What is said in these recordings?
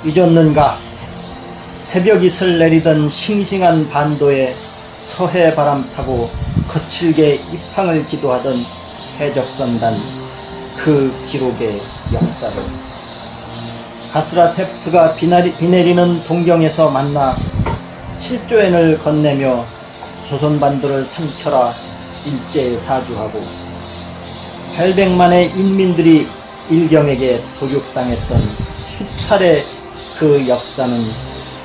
잊었는가? 새벽이슬 내리던 싱싱한 반도에 서해 바람 타고 거칠게 입항을 기도하던 해적선단, 그 기록의 역사를. 가스라테프트가 비 내리는 동경에서 만나 7조엔을 건네며 조선반도를 삼켜라 일제사주하고 800만의 인민들이 일경에게 도륙당했던 수차례 그 역사는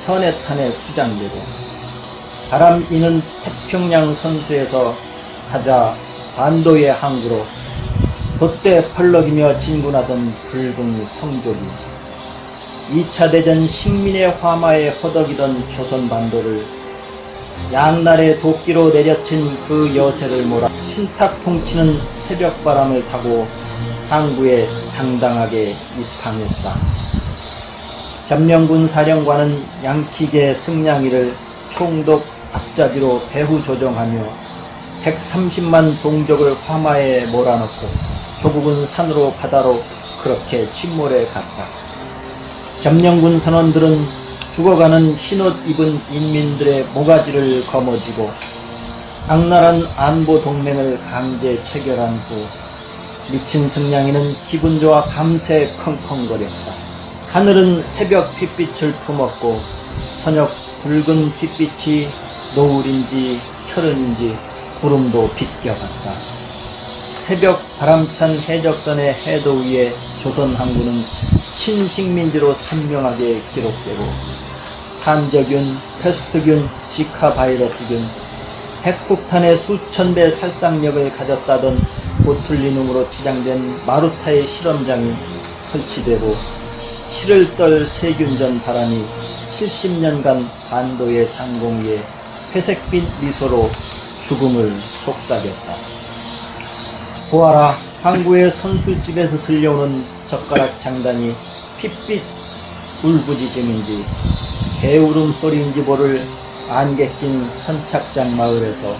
현해탄에 수장되고 바람 이는 태평양 선수에서 가자 반도의 항구로 돛대 펄럭이며 진군하던 붉은 성족이 2차 대전 식민의 화마에 허덕이던 조선반도를 양날의 도끼로 내려친 그 여세를 몰아 신탁 통치는 새벽바람을 타고 항구에 당당하게 입항했다. 점령군 사령관은 양키계 승냥이를 총독 앞자지로 배후 조정하며 130만 동족을 화마에 몰아넣고 조국은 산으로 바다로 그렇게 침몰해 갔다. 점령군 선원들은 죽어가는 흰옷 입은 인민들의 모가지를 거머쥐고 악랄한 안보 동맹을 강제 체결한 후 미친 승냥이는 기분 좋아 밤새 컹컹거렸다. 하늘은 새벽 핏빛을 품었고 저녁 붉은 핏빛이 노을인지 혈흔인지 구름도 비껴갔다. 새벽 바람찬 해적선의 해도 위에 조선 항구는 신식민지로 선명하게 기록되고 탄저균, 패스트균, 지카 바이러스균, 핵폭탄의 수천 배 살상력을 가졌다던 보툴리눔으로 치장된 마루타의 실험장이 설치되고 치를 떨 세균전 바람이 70년간 반도의 상공 위에 회색빛 미소로 죽음을 속삭였다. 보아라, 항구의 선술집에서 들려오는 젓가락 장단이 핏빛 울부짖음인지 개울음소리인지 모를 안개 낀 선착장 마을에서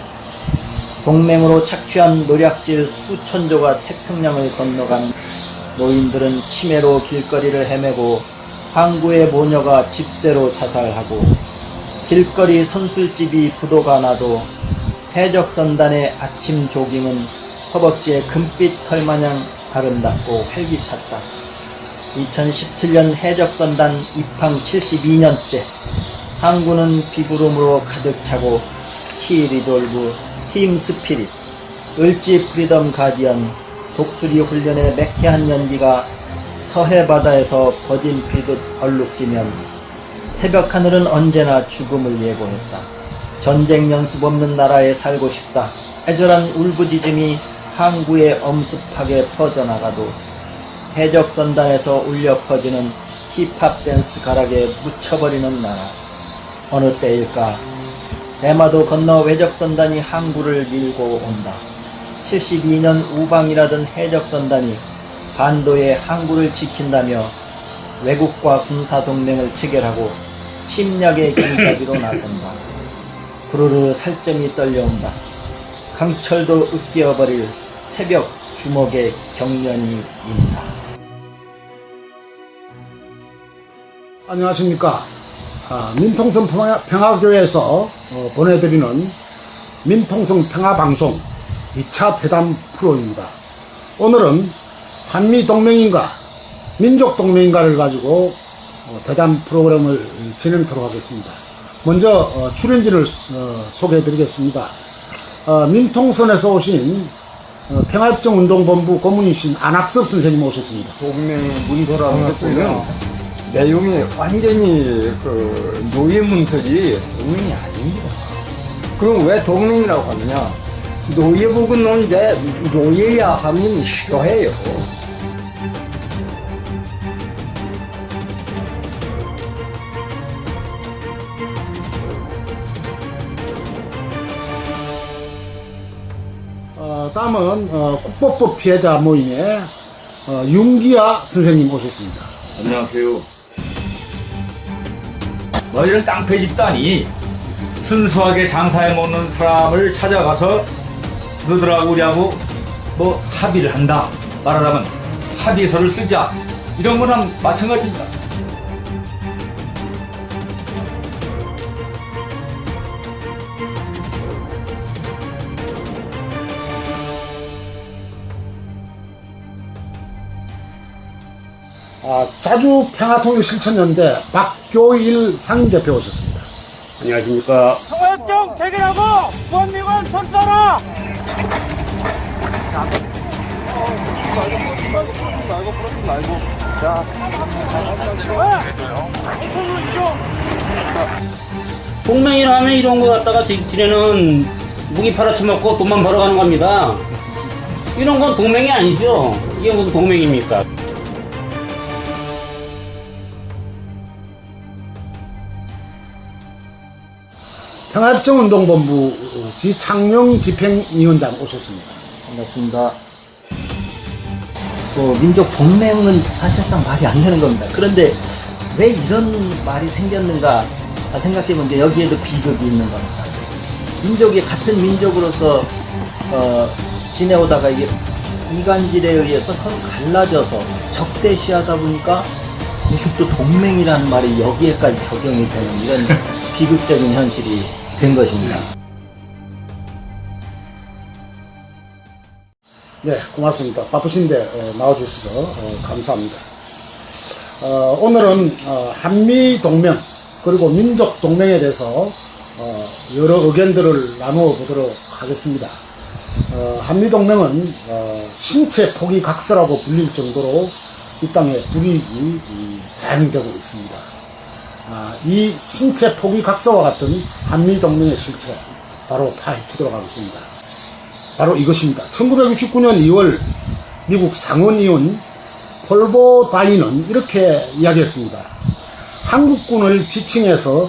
동맹으로 착취한 노략질 수천조가 태평양을 건너간 노인들은 치매로 길거리를 헤매고 항구의 모녀가 집세로 자살하고 길거리 선술집이 부도가 나도 해적선단의 아침 조깅은 허벅지에 금빛 털마냥 아름답고 활기찼다. 2017년 해적선단 입항 72년째 항구는 비구름으로 가득 차고 히리돌브, 팀 스피릿, 을지 프리덤 가디언, 독수리 훈련의 매캐한 연기가 서해 바다에서 버진 피듯 얼룩지면 새벽 하늘은 언제나 죽음을 예고했다. 전쟁 연습 없는 나라에 살고 싶다. 애절한 울부짖음이 항구에 엄습하게 퍼져나가도 해적선단에서 울려 퍼지는 힙합 댄스 가락에 묻혀버리는 나라. 어느 때일까 대마도 건너 외적선단이 항구를 밀고 온다. 72년 우방이라던 해적선단이 반도의 항구를 지킨다며 외국과 군사동맹을 체결하고 침략의 길가기로 나선다. 부르르 살점이 떨려온다. 강철도 으깨어버릴 새벽 주먹의 경련이 있다. 안녕하십니까. 민통성 평화교회에서 보내드리는 민통성 평화방송 2차 대담 프로입니다. 오늘은 한미동맹인가 민족동맹인가를 가지고 대담 프로그램을 진행하도록 하겠습니다. 먼저 출연진을 소개해드리겠습니다. 민통선에서 오신 평화협정운동본부 고문이신 안학섭 선생님 오셨습니다. 동맹 문서라는 것들은 내용이 완전히 그 노예 문서지 동맹이 아닙니다. 그럼 왜 동맹이라고 하느냐? 노예복은 논데 노예야 하면 싫어해요. 다음은 국보법 피해자 모임의 윤기아 선생님 오셨습니다. 안녕하세요. 너희는 깡패 집단이 순수하게 장사해먹는 사람을 찾아가서 너희들하고 우리하고 뭐 합의를 한다 말하자면 합의서를 쓰자 이런 거랑 마찬가지입니다. 자주 평화통일실천연대 박교일 상임대표 오셨습니다. 안녕하십니까. 통합정 체결하고 수원미군 철수하라! 동맹이라 하면 이런 거 갖다가 지네는 무기 팔아쳐먹고 돈만 벌어가는 겁니다. 이런 건 동맹이 아니죠. 이게 무슨 동맹입니까? 평화협정운동본부 지창용 집행위원장 오셨습니다. 반갑습니다. 민족 동맹은 사실상 말이 안 되는 겁니다. 그런데 왜 이런 말이 생겼는가 생각해보면 이제 여기에도 비극이 있는 겁니다. 민족이 같은 민족으로서 지내오다가 이게 이간질에 의해서 서로 갈라져서 적대시하다 보니까 이것도 동맹이라는 말이 여기에까지 적용이 되는 이런 비극적인 현실이 된 것입니다. 네, 고맙습니다. 바쁘신데 나와주셔서 감사합니다. 오늘은 한미동맹 그리고 민족동맹에 대해서 여러 의견들을 나누어 보도록 하겠습니다. 한미동맹은 신체 포기각서라고 불릴 정도로 이 땅에 불이익이 자행되고 있습니다. 이 신체 포기각서와 같은 한미동맹의 실체 바로 파헤치도록 하겠습니다. 바로 이것입니다. 1969년 2월 미국 상원의원 폴보 다이는 이렇게 이야기했습니다. 한국군을 지칭해서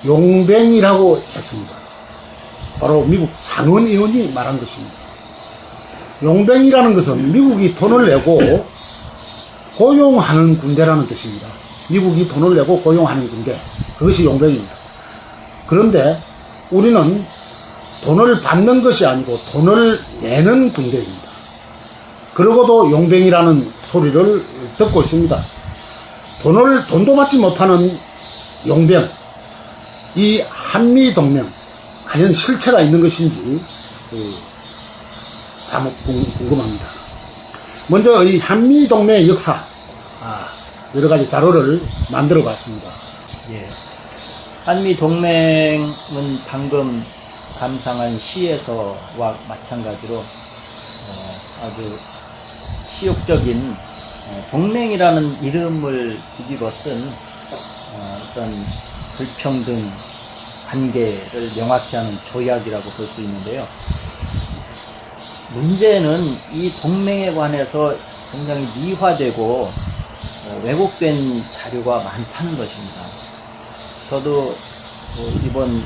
용병이라고 했습니다. 바로 미국 상원의원이 말한 것입니다. 용병이라는 것은 미국이 돈을 내고 고용하는 군대라는 뜻입니다. 미국이 돈을 내고 고용하는 군대, 그것이 용병입니다. 그런데 우리는 돈을 받는 것이 아니고 돈을 내는 군대입니다. 그러고도 용병이라는 소리를 듣고 있습니다. 돈도 받지 못하는 용병, 이 한미동맹 과연 실체가 있는 것인지 사뭇 궁금합니다. 먼저 이 한미동맹의 역사, 여러 가지 자료를 만들어 봤습니다. 예. 한미동맹은 방금 감상한 시에서와 마찬가지로 아주 시욕적인 동맹이라는 이름을 뒤집어 쓴 어떤 불평등 관계를 명확히 하는 조약이라고 볼 수 있는데요. 문제는 이 동맹에 관해서 굉장히 미화되고 왜곡된 자료가 많다는 것입니다. 저도 이번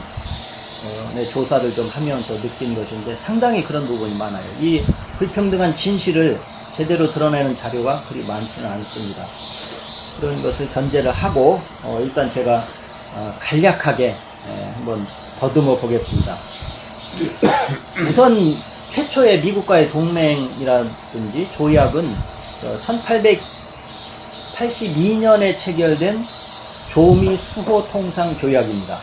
조사를 좀 하면서 느낀 것인데 상당히 그런 부분이 많아요. 이 불평등한 진실을 제대로 드러내는 자료가 그리 많지는 않습니다. 그런 것을 전제를 하고 일단 제가 간략하게 한번 더듬어 보겠습니다. 우선 최초의 미국과의 동맹이라든지 조약은 1882년에 체결된 조미 수호 통상 조약입니다.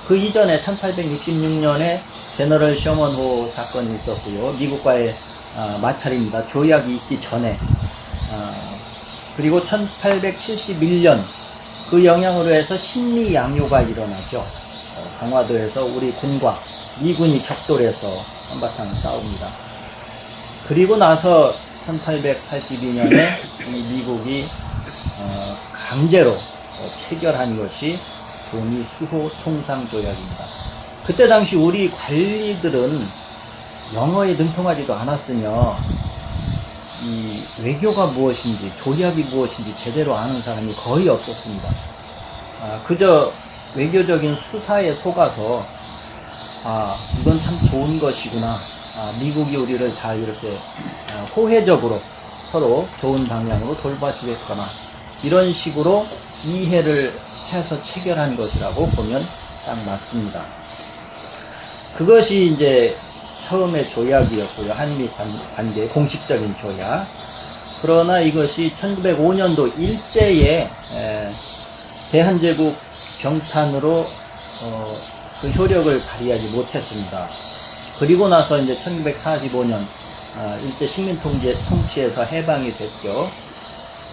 그 이전에 1866년에 제너럴 셔먼호 사건이 있었고요. 미국과의 마찰입니다. 조약이 있기 전에. 그리고 1871년 그 영향으로 해서 신미 양요가 일어나죠. 강화도에서 우리 군과 미군이 격돌해서 한바탕 싸웁니다. 그리고 나서 1882년에 미국이 강제로 체결한 것이 조미 수호 통상 조약입니다. 그때 당시 우리 관리들은 영어에 능통하지도 않았으며 이 외교가 무엇인지 조약이 무엇인지 제대로 아는 사람이 거의 없었습니다. 그저 외교적인 수사에 속아서 이건 참 좋은 것이구나, 미국이 우리를 잘 이렇게 호혜적으로 서로 좋은 방향으로 돌봐주겠거나 이런 식으로 이해를 해서 체결한 것이라고 보면 딱 맞습니다. 그것이 이제 처음의 조약이었고요. 한미 관계의 공식적인 조약. 그러나 이것이 1905년도 일제에 대한제국 병탄으로 그 효력을 발휘하지 못했습니다. 그리고 나서 이제 1945년 일제 식민 통치에서 해방이 됐죠.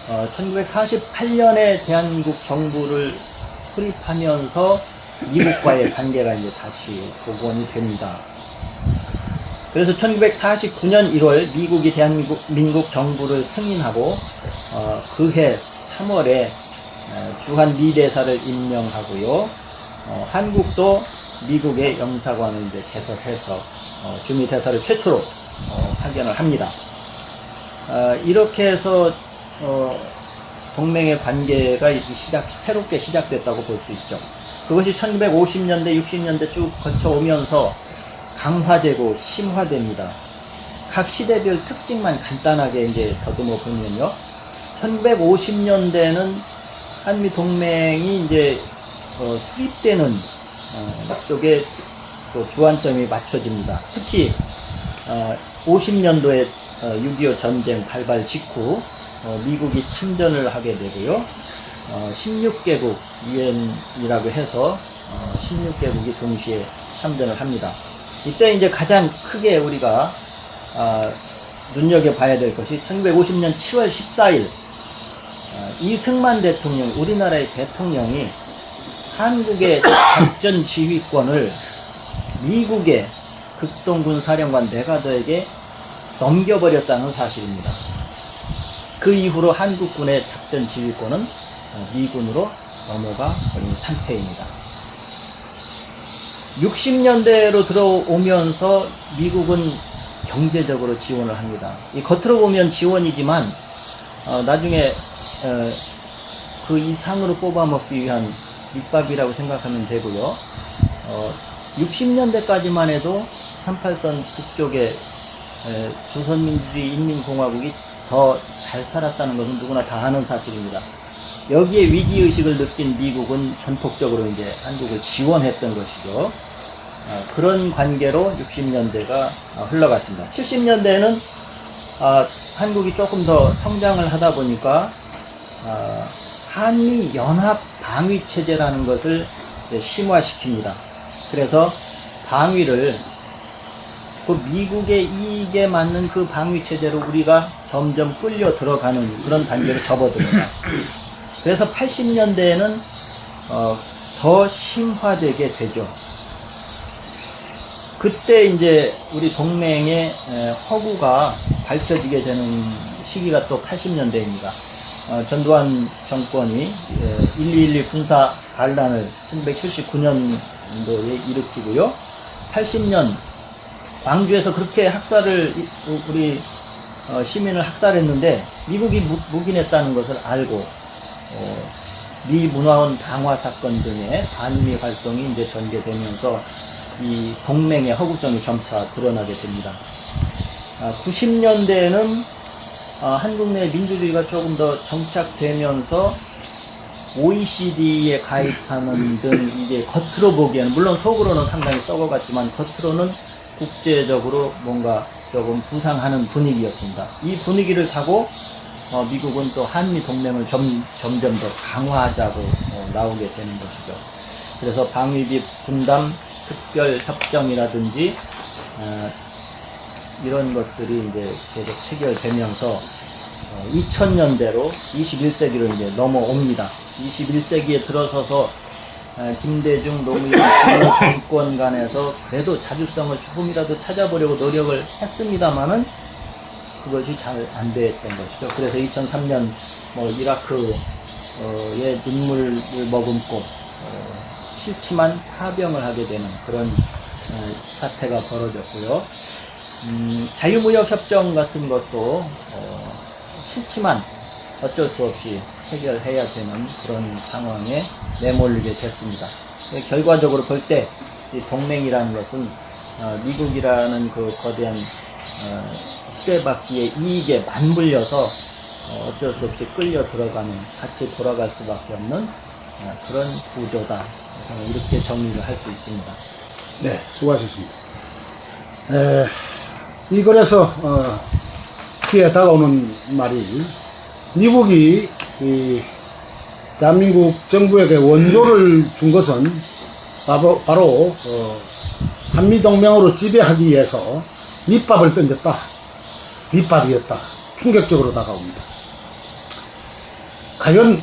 1948년에 대한민국 정부를 수립하면서 미국과의 관계가 이제 다시 복원이 됩니다. 그래서 1949년 1월 미국이 대한민국 정부를 승인하고 그해 3월에 주한 미대사를 임명하고요. 한국도 미국의 영사관을 이제 개설해서 주미 대사를 최초로 파견을 합니다. 이렇게 해서 동맹의 관계가 새롭게 시작됐다고 볼 수 있죠. 그것이 1950년대, 60년대 쭉 거쳐오면서 강화되고 심화됩니다. 각 시대별 특징만 간단하게 이제 더듬어 보면요. 1950년대는 한미 동맹이 이제 수립되는 쪽에 주안점이 맞춰집니다. 특히 50년도에 6.25 전쟁 발발 직후 미국이 참전을 하게 되고요. 16개국 유엔이라고 해서 16개국이 동시에 참전을 합니다. 이때 이제 가장 크게 우리가 눈여겨봐야 될 것이 1950년 7월 14일 이승만 대통령, 우리나라의 대통령이 한국의 작전 지휘권을 미국의 극동군 사령관 메가더에게 넘겨버렸다는 사실입니다. 그 이후로 한국군의 작전 지휘권은 미군으로 넘어가 버린 상태입니다. 60년대로 들어오면서 미국은 경제적으로 지원을 합니다. 이 겉으로 보면 지원이지만 나중에 그 이상으로 뽑아먹기 위한 밑밥이라고 생각하면 되고요. 60년대까지만 해도 38선 북쪽에 조선민주주의 인민공화국이 더 잘 살았다는 것은 누구나 다 아는 사실입니다. 여기에 위기의식을 느낀 미국은 전폭적으로 이제 한국을 지원했던 것이죠. 그런 관계로 60년대가 흘러갔습니다. 70년대에는 한국이 조금 더 성장을 하다 보니까 한미 연합 방위 체제라는 것을 심화시킵니다. 그래서 방위를 그 미국의 이익에 맞는 그 방위 체제로 우리가 점점 끌려 들어가는 그런 단계로 접어듭니다. 그래서 80년대에는 더 심화되게 되죠. 그때 이제 우리 동맹의 허구가 밝혀지게 되는 시기가 또 80년대입니다. 전두환 정권이 1.2.12 군사 반란을 1979년도에 일으키고요. 80년 광주에서 그렇게 학살을 우리 시민을 학살했는데 미국이 묵인했다는 것을 알고 미 문화원 방화 사건 등의 반미 활동이 이제 전개되면서 이 동맹의 허구성이 점차 드러나게 됩니다. 90년대에는 한국 내 민주주의가 조금 더 정착되면서 OECD에 가입하는 등 이게 겉으로 보기에는 물론 속으로는 상당히 썩어갔지만 겉으로는 국제적으로 뭔가 조금 부상하는 분위기였습니다. 이 분위기를 타고 미국은 또 한미 동맹을 점점 더 강화하자고 나오게 되는 것이죠. 그래서 방위비 분담 특별 협정이라든지 이런 것들이 이제 계속 체결되면서 2000년대로 21세기로 이제 넘어옵니다. 21세기에 들어서서 김대중, 노무현 정권 간에서 그래도 자주성을 조금이라도 찾아보려고 노력을 했습니다만은 그것이 잘 안 됐던 것이죠. 그래서 2003년 이라크의 눈물을 머금고 싫지만 파병을 하게 되는 그런 사태가 벌어졌고요. 자유무역협정 같은 것도 싫지만 어쩔 수 없이 해결해야 되는 그런 상황에 내몰리게 됐습니다. 결과적으로 볼 때 이 동맹이라는 것은 미국이라는 그 거대한 수레바퀴의 이익에 맞물려서 어쩔 수 없이 끌려 들어가는, 같이 돌아갈 수밖에 없는 그런 구조다. 이렇게 정리를 할 수 있습니다. 네, 수고하셨습니다. 이 글에서 귀에 다가오는 말이 미국이 이 대한민국 정부에게 원조를 준 것은 바로 한미동맹으로 지배하기 위해서 밑밥을 던졌다. 밑밥이었다. 충격적으로 다가옵니다. 과연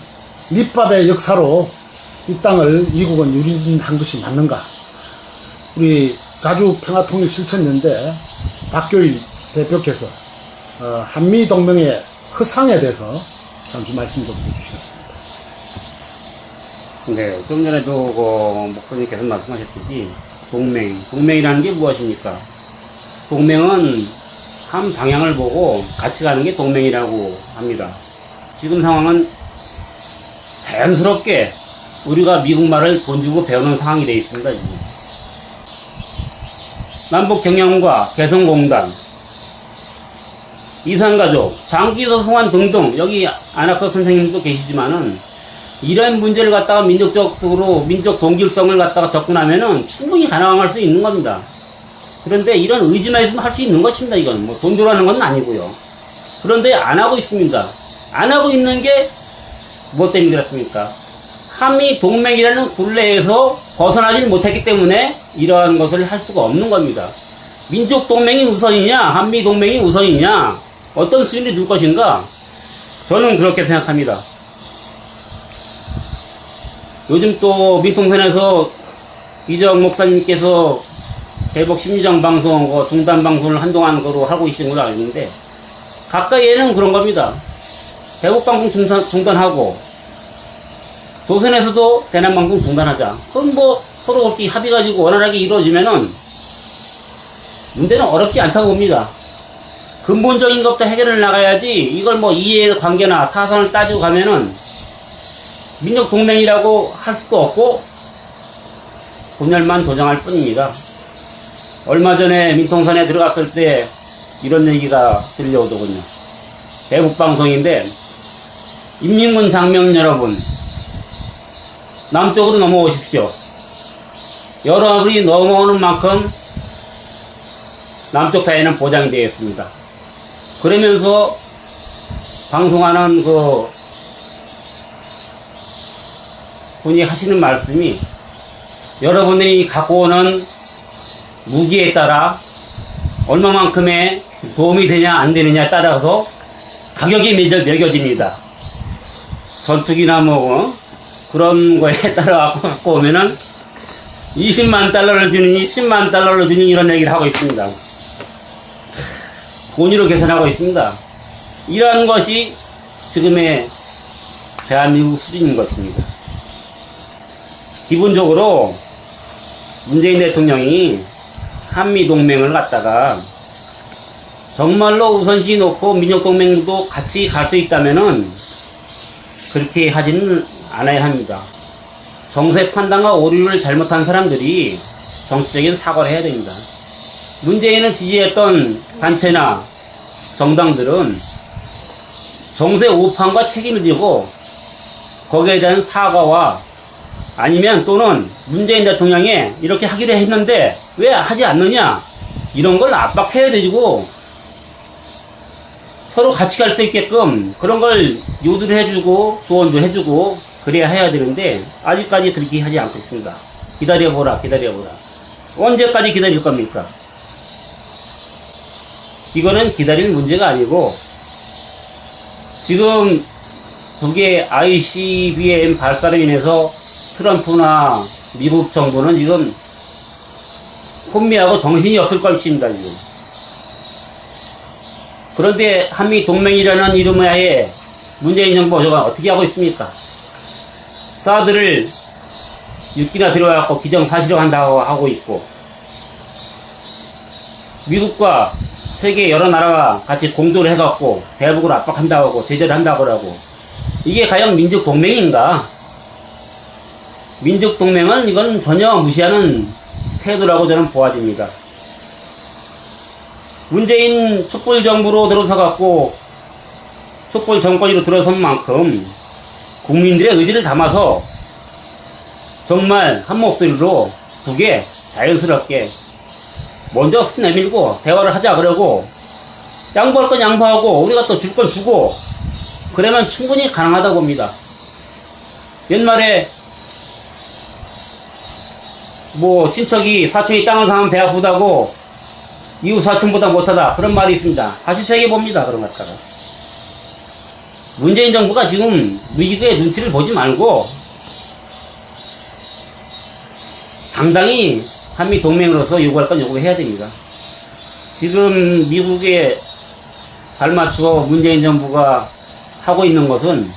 밑밥의 역사로 이 땅을 미국은 유린한 것이 맞는가? 우리 자주평화통일실천연대 박교일 대표께서 한미동맹의 허상에 대해서 잠시 말씀 좀 해주시겠습니다. 네, 좀 전에도 목사님께서 말씀하셨듯이 동맹이라는 게 무엇입니까? 동맹은 한 방향을 보고 같이 가는 게 동맹이라고 합니다. 지금 상황은 자연스럽게 우리가 미국말을 돈 주고 배우는 상황이 되어 있습니다. 지금. 남북경영과 개성공단, 이산가족, 장기소송안 등등 여기 안학서 선생님도 계시지만은 이런 문제를 갖다가 민족적으로 민족 동질성을 갖다가 접근하면은 충분히 가능할 수 있는 겁니다. 그런데 이런 의지만 있으면 할 수 있는 것입니다. 이건 뭐 돈 들어가는 건 아니고요. 그런데 안 하고 있습니다. 안 하고 있는 게 무엇 때문에 그렇습니까? 한미 동맹이라는 굴레에서 벗어나질 못했기 때문에 이러한 것을 할 수가 없는 겁니다. 민족 동맹이 우선이냐, 한미 동맹이 우선이냐, 어떤 수준이 둘 것인가? 저는 그렇게 생각합니다. 요즘 또 민통선에서 이정 목사님께서 대북 심리전 방송, 중단 방송을 한동안 하고 계신 걸로 알고 있는데, 가까이에는 그런 겁니다. 대북 방송 중단하고, 조선에서도 대남 방송 중단하자. 그럼 뭐 서로 그렇게 합의 가지고 원활하게 이루어지면은 문제는 어렵지 않다고 봅니다. 근본적인 것부터 해결을 나가야지 이걸 뭐 이해관계나 타선을 따지고 가면은 민족 동맹이라고 할 수도 없고 분열만 조장할 뿐입니다. 얼마 전에 민통선에 들어갔을 때 이런 얘기가 들려오더군요. 대북 방송인데 인민군 장병 여러분, 남쪽으로 넘어오십시오. 여러분이 넘어오는 만큼 남쪽 사회는 보장이 되겠습니다. 그러면서 방송하는 분이 하시는 말씀이 여러분들이 갖고 오는 무기에 따라 얼마만큼의 도움이 되냐 안 되느냐에 따라서 가격이 매겨집니다. 전투기나 그런 거에 따라 갖고 오면은 20만 달러를 주느니 10만 달러를 주느니 이런 얘기를 하고 있습니다. 돈으로 계산하고 있습니다. 이러한 것이 지금의 대한민국 수준인 것입니다. 기본적으로 문재인 대통령이 한미동맹을 갖다가 정말로 우선시 놓고 민족동맹도 같이 갈 수 있다면은 그렇게 하지는 않아야 합니다. 정세 판단과 오류를 잘못한 사람들이 정치적인 사과를 해야 됩니다. 문재인을 지지했던 단체나 정당들은 정세 오판과 책임을 지고 거기에 대한 사과와 아니면 또는 문재인 대통령이 이렇게 하기로 했는데 왜 하지 않느냐 이런 걸 압박해야 되고 서로 같이 갈 수 있게끔 그런 걸 유도를 해주고 조언도 해주고 그래야 해야 되는데 아직까지 그렇게 하지 않고 있습니다. 기다려보라. 언제까지 기다릴 겁니까? 이거는 기다릴 문제가 아니고 지금 북의 ICBM 발사로 인해서 트럼프나 미국 정부는 지금 혼미하고 정신이 없을 것입니다. 지금. 그런데 한미 동맹이라는 이름하에 문재인 정부가 어떻게 하고 있습니까? 사드를 6기나 들어와서 기정사실화한다고 하고 있고 미국과 세계 여러 나라가 같이 공조를 해갖고 대북을 압박한다고 하고 제재를 한다고 하고 이게 과연 민족 동맹인가? 민족 동맹은 이건 전혀 무시하는 태도라고 저는 보아집니다. 문재인 촛불 정부로 들어서갖고 촛불 정권으로 들어선 만큼 국민들의 의지를 담아서 정말 한 목소리로 북에 자연스럽게 먼저 손 내밀고 대화를 하자 그러고 양보할 건 양보하고 우리가 또 줄 건 주고 그러면 충분히 가능하다고 봅니다. 옛말에 친척이 사촌이 땅을 사면 배 아프다고 이웃 사촌보다 못하다 그런 말이 있습니다. 다시 새겨봅니다. 그런 것 같다가 문재인 정부가 지금 미국의 눈치를 보지 말고 당당히 한미 동맹으로서 요구할 건 요구해야 됩니다. 지금 미국에 발맞추어 문재인 정부가 하고 있는 것은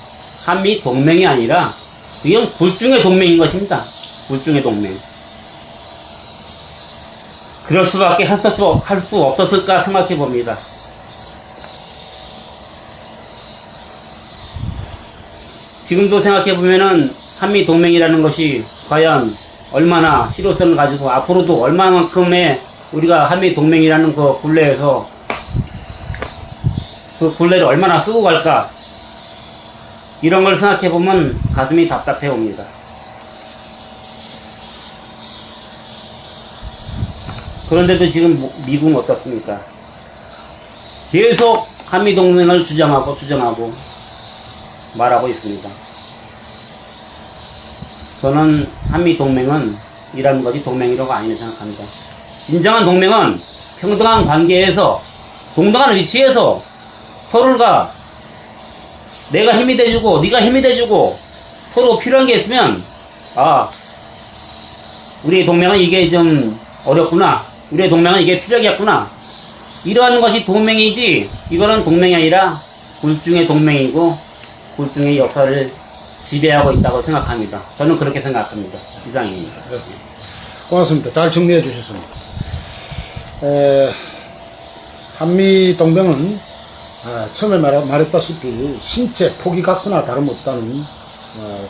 한미 동맹이 아니라 이건 굴중의 동맹인 것입니다. 굴중의 동맹. 그럴 수밖에 할 수 없었을까 생각해 봅니다. 지금도 생각해 보면은 한미 동맹이라는 것이 과연 얼마나 실효성을 가지고 앞으로도 얼마만큼의 우리가 한미 동맹이라는 그 굴레에서 그 굴레를 얼마나 쓰고 갈까, 이런 걸 생각해 보면 가슴이 답답해 옵니다. 그런데도 지금 미국은 어떻습니까? 계속 한미 동맹을 주장하고 말하고 있습니다. 저는 한미 동맹은 이라는 것이 동맹이라고 아니라 생각합니다. 진정한 동맹은 평등한 관계에서 동등한 위치에서 서로가 내가 힘이 돼주고 네가 힘이 돼주고 서로 필요한 게 있으면 우리의 동맹은 이게 좀 어렵구나, 우리의 동맹은 이게 필요하겠구나, 이러한 것이 동맹이지, 이거는 동맹이 아니라 굴중의 동맹이고 굴중의 역사를 지배하고 있다고 생각합니다. 저는 그렇게 생각합니다. 이상입니다. 고맙습니다. 잘 정리해 주셨습니다. 한미 동맹은 처음에 말했다시피 신체 포기각서나 다름없다는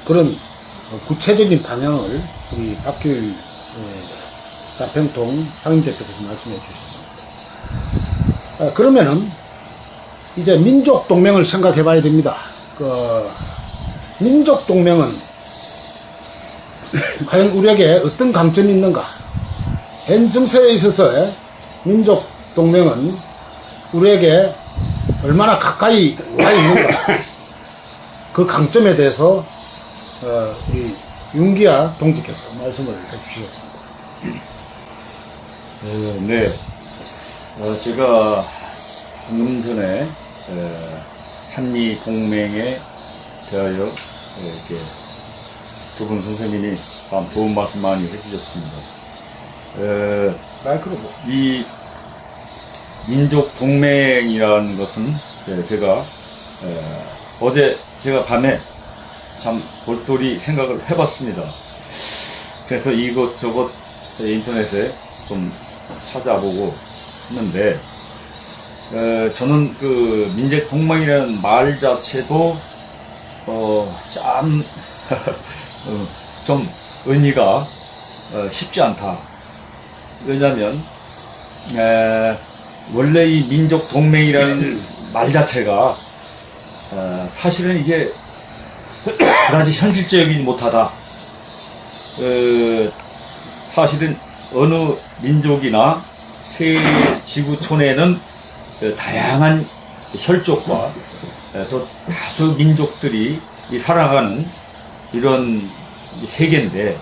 그런 구체적인 방향을 우리 박규일 자평통 상임대표께서 말씀해 주셨습니다. 그러면은 이제 민족동맹을 생각해 봐야 됩니다. 민족동맹은 과연 우리에게 어떤 강점이 있는가? 현 정세에 있어서의 민족동맹은 우리에게 얼마나 가까이 와 있는가? 그 강점에 대해서 우리 윤기아 동지께서 말씀을 해주시겠습니다. 네. 제가 방금 전에 한미 동맹에 대하여 이렇게 두 분 선생님이 참 좋은 말씀 많이 해주셨습니다. 마이크로 이 민족 동맹이라는 것은 제가 어제 제가 밤에 참 골똘히 생각을 해봤습니다. 그래서 이것저것 인터넷에 좀 찾아보고 했는데 저는 그 민족 동맹이라는 말 자체도 참 좀 의미가 쉽지 않다. 왜냐하면 원래 이 민족 동맹이라는 말 자체가 사실은 이게 그다지 현실적이지 못하다. 사실은 어느 민족이나 세 지구촌에는 다양한 혈족과 또 다수 민족들이 살아가는 이런 세계인데,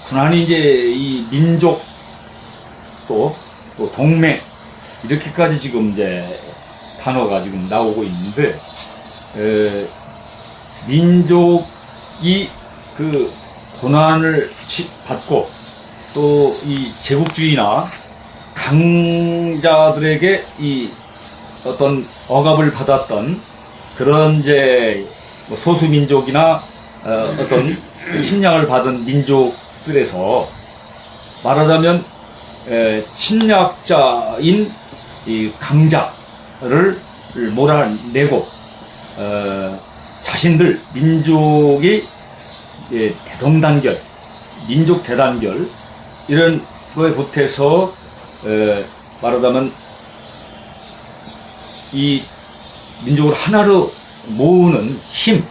흔히 이제 이 민족 또 동맹 이렇게까지 지금 이제 단어가 지금 나오고 있는데, 민족이 그 고난을 받고 또 이 제국주의나 강자들에게 이 어떤 억압을 받았던 그런 이제 소수민족이나 어떤 침략을 받은 민족들에서 말하자면 침략자인 이 강자를 몰아내고 자신들 민족이 대동단결, 민족 대단결 이런 거에 보태서 말하자면 이 민족을 하나로 모으는 힘,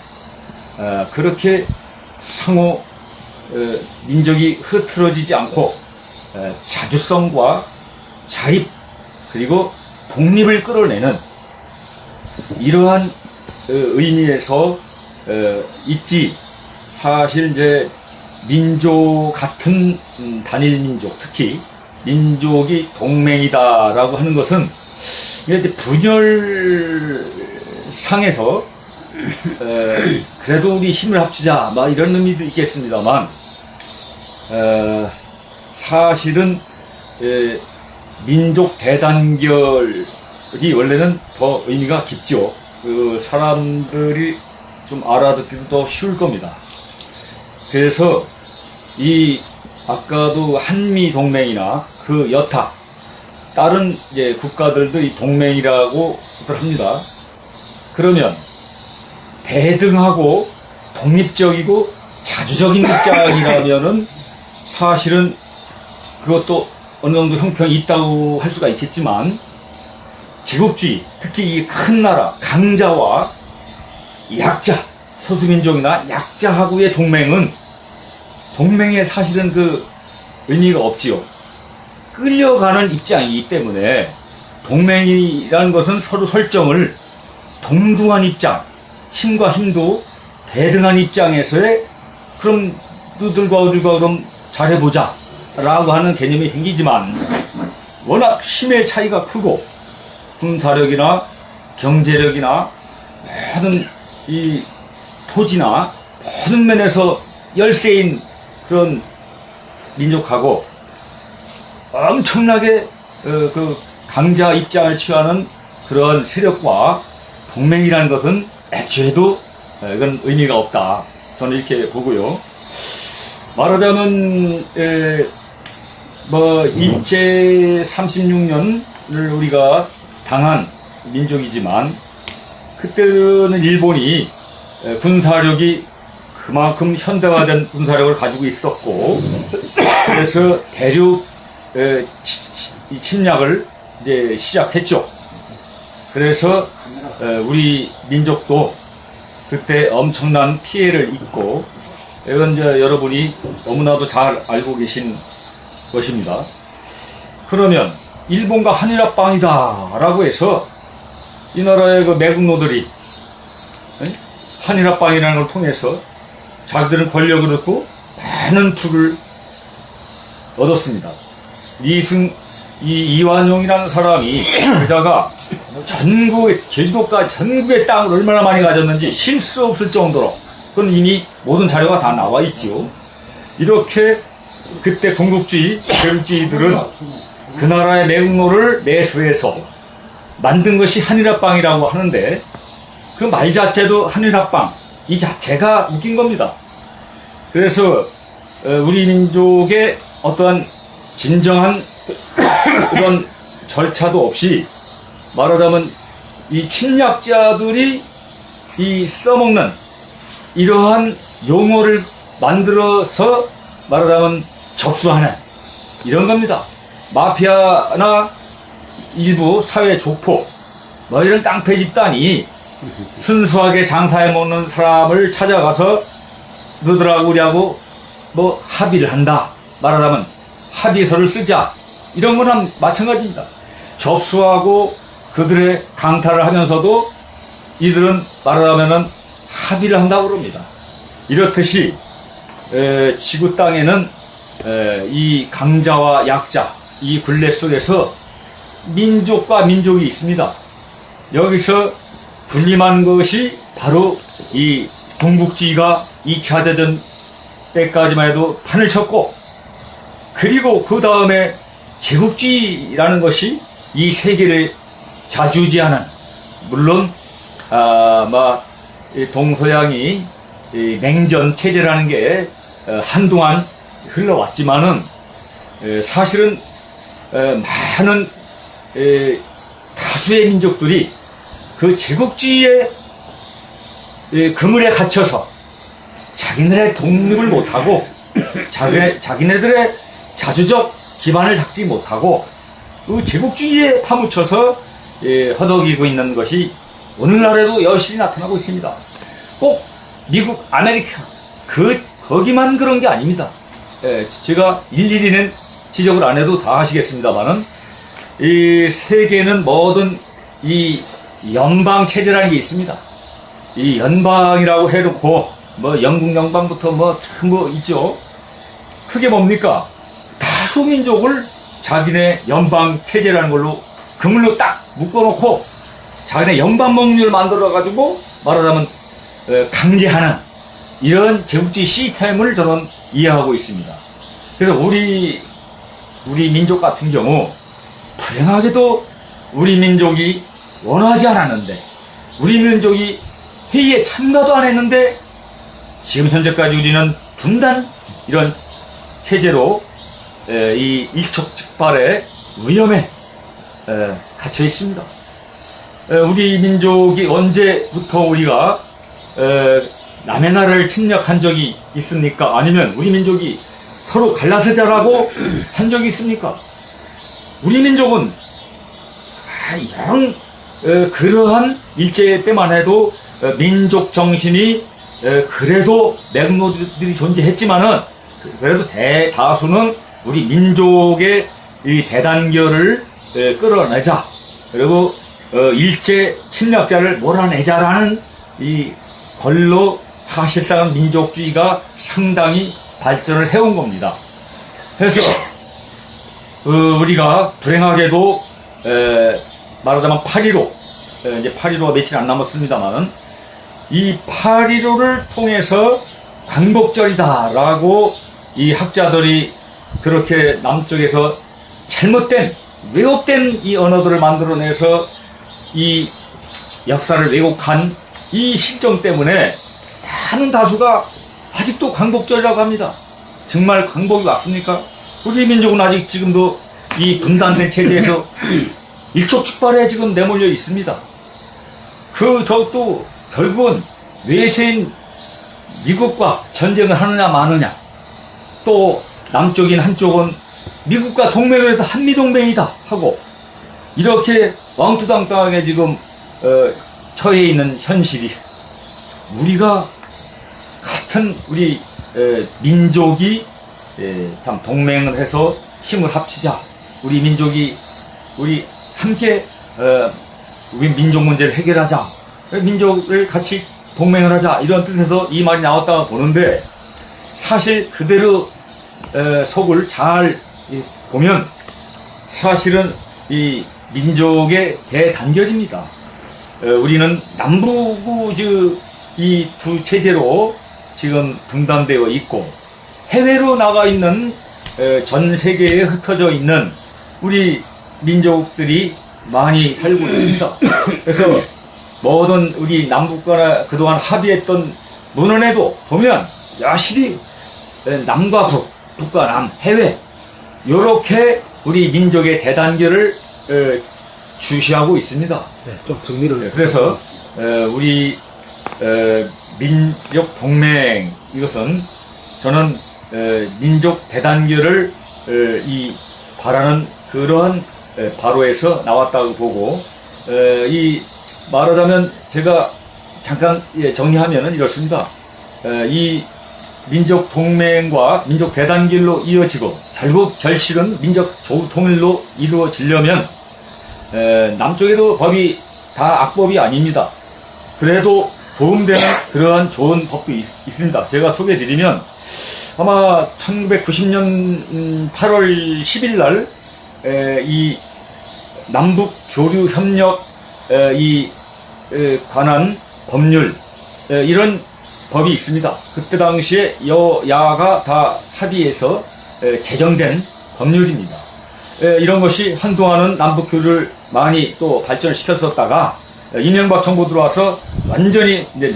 그렇게 상호 민족이 흐트러지지 않고 자주성과 자립 그리고 독립을 끌어내는 이러한 의미에서 있지, 사실 이제 민족 같은 단일 민족, 특히 민족이 동맹이다라고 하는 것은 이제 분열 상에서 그래도 우리 힘을 합치자 막 이런 의미도 있겠습니다만 사실은 민족 대단결이 원래는 더 의미가 깊죠. 그 사람들이 좀 알아듣기도 더 쉬울 겁니다. 그래서 이 아까도 한미 동맹이나 그 여타 다른 이제 국가들도 이 동맹이라고 합니다. 그러면 대등하고 독립적이고 자주적인 입장이라면은 사실은 그것도 어느 정도 형평이 있다고 할 수가 있겠지만 제국주의, 특히 이 큰 나라, 강자와 약자, 소수민족이나 약자하고의 동맹에 사실은 그 의미가 없지요. 끌려가는 입장이기 때문에 동맹이라는 것은 서로 설정을 동등한 입장, 힘과 힘도 대등한 입장에서의 그럼 너들과 그럼 잘해보자 라고 하는 개념이 생기지만 워낙 힘의 차이가 크고 군사력이나 경제력이나 모든 이 토지나 모든 면에서 열세인 그런 민족하고 엄청나게 그 강자 입장을 취하는 그런 세력과 동맹이라는 것은 애초에도 이건 의미가 없다. 저는 이렇게 보고요. 말하자면 뭐 일제 36년을 우리가 당한 민족이지만 그때는 일본이 군사력이 그만큼 현대화된 군사력을 가지고 있었고 그래서 대륙 침략을 이제 시작했죠. 그래서 우리 민족도 그때 엄청난 피해를 입고 이건 이제 여러분이 너무나도 잘 알고 계신 것입니다. 그러면 일본과 한일합방이다라고 해서 이 나라의 그 매국노들이 한일합방이라는 걸 통해서 자기들은 권력을 얻고 많은 부를 얻었습니다. 이완용이라는 사람이 그자가 제주도까지 전국의 땅을 얼마나 많이 가졌는지 실 수 없을 정도로 그건 이미 모든 자료가 다 나와 있지요. 이렇게 그때 동국주의, 제국주의들은 그 나라의 매국노를 내수해서 만든 것이 한일합방이라고 하는데 그 말 자체도 한일합방 이 자체가 웃긴 겁니다. 그래서 우리 민족의 어떠한 진정한 그런 절차도 없이 말하자면 이 침략자들이 이 써먹는 이러한 용어를 만들어서 말하자면 접수하는 이런 겁니다. 마피아나 일부 사회 족포 뭐 이런 깡패 집단이 순수하게 장사해 먹는 사람을 찾아가서 너들하고 우리하고 뭐 합의를 한다 말하자면 합의서를 쓰자 이런 거랑 마찬가지입니다. 접수하고 그들의 강탈을 하면서도 이들은 말하자면은 합의를 한다고 그럽니다. 이렇듯이 지구 땅에는 이 강자와 약자 이 굴레 속에서 민족과 민족이 있습니다. 여기서 군림한 것이 바로 이 동국주의가 2차 대전 때까지만 해도 판을 쳤고 그리고 그 다음에 제국주의라는 것이 이 세계를 좌지우지하는 물론 동서양이 냉전 체제라는 게 한동안 흘러왔지만은 사실은 많은 다수의 민족들이 그 제국주의의 그물에 갇혀서 자기네들의 독립을 못하고 자기네들의 자주적 기반을 잡지 못하고 그 제국주의에 파묻혀서 허덕이고 있는 것이 오늘날에도 여실히 나타나고 있습니다. 꼭 미국, 아메리카 거기만 그런 게 아닙니다. 제가 일일이는 지적을 안 해도 다 아시겠습니다만은 이 세계는 모든 이 연방 체제라는 게 있습니다. 이 연방이라고 해놓고 뭐 영국 연방부터 뭐 있죠. 그게 뭡니까? 다수 민족을 자기네 연방 체제라는 걸로 그물로 딱 묶어놓고 자기네 영반복리를 만들어가지고 말하자면 강제하는 이런 제국주의 시스템을 저는 이해하고 있습니다. 그래서 우리 민족 같은 경우 불행하게도 우리 민족이 원하지 않았는데 우리 민족이 회의에 참가도 안 했는데 지금 현재까지 우리는 분단 이런 체제로 이 일촉즉발의 위험에 갇혀 있습니다. 우리 민족이 언제부터 우리가 남의 나라를 침략한 적이 있습니까? 아니면 우리 민족이 서로 갈라서 자라고 한 적이 있습니까? 우리 민족은 영 그러한 일제 때만 해도 민족 정신이 그래도 맥락들이 존재했지만은 그래도 대다수는 우리 민족의 이 대단결을 끌어내자, 그리고 일제 침략자를 몰아내자라는 이 걸로 사실상 민족주의가 상당히 발전을 해온 겁니다. 그래서 우리가 불행하게도 말하자면 8.15 이제 8.15가 며칠 안 남았습니다만은 이 8.15를 통해서 광복절이다라고 이 학자들이 그렇게 남쪽에서 잘못된 왜곡된 이 언어들을 만들어내서 이 역사를 왜곡한 이 실정 때문에 많은 다수가 아직도 광복절이라고 합니다. 정말 광복이 왔습니까? 우리 민족은 아직 지금도 이 분단된 체제에서 일촉즉발에 지금 내몰려 있습니다. 저도 결국은 외세인 미국과 전쟁을 하느냐 마느냐, 또 남쪽인 한쪽은 미국과 동맹을 해서 한미동맹이다 하고 이렇게 왕투당당하게 지금 처해 있는 현실이, 우리가 같은 우리 민족이 참 동맹을 해서 힘을 합치자, 우리 민족이 우리 함께 우리 민족 문제를 해결하자, 민족을 같이 동맹을 하자, 이런 뜻에서 이 말이 나왔다고 보는데, 사실 그대로 속을 잘 보면 사실은 이 민족의 대단결입니다. 우리는 남북우 이 두 체제로 지금 분단되어 있고, 해외로 나가 있는 전 세계에 흩어져 있는 우리 민족들이 많이 살고 있습니다. 그래서 모든 우리 남북과 그동안 합의했던 문헌에도 보면 여실히 남과 북, 북과 남, 해외 이렇게 우리 민족의 대단결을 주시하고 있습니다. 네, 좀 정리를. 그래서 우리 민족 동맹, 이것은 저는 민족 대단결을 이 바라는 그러한 바로에서 나왔다고 보고, 이 말하자면 제가 잠깐 정리하면은 이렇습니다. 이 민족 동맹과 민족 대단결로 이어지고 결국 결실은 민족 통일로 이루어지려면 남쪽에도 법이 다 악법이 아닙니다. 그래도 도움되는 그러한 좋은 법도 있습니다. 제가 소개해드리면, 아마 1990년 8월 10일 날 이 남북 교류 협력 관한 법률, 이런 법이 있습니다. 그때 당시에 여야가 다 합의해서 제정된 법률입니다. 이런 것이 한동안은 남북 교류를 많이 또 발전시켰었다가 이명박 정부 들어와서 완전히 이제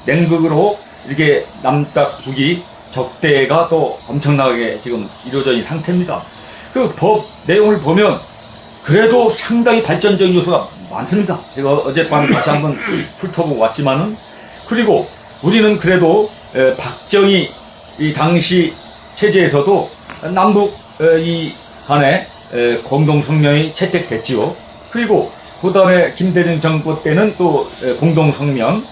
냉극으로 이렇게 남북 북이 적대가 또 엄청나게 지금 이루어져 있는 상태입니다. 그 법 내용을 보면 그래도 상당히 발전적인 요소가 많습니다. 제가 어젯밤에 다시 한번 훑어보고 왔지만은, 그리고 우리는 그래도 박정희 이 당시 체제에서도 남북 이 간에 공동성명이 채택됐지요. 그리고 그 다음에 김대중 정부 때는 또 공동성명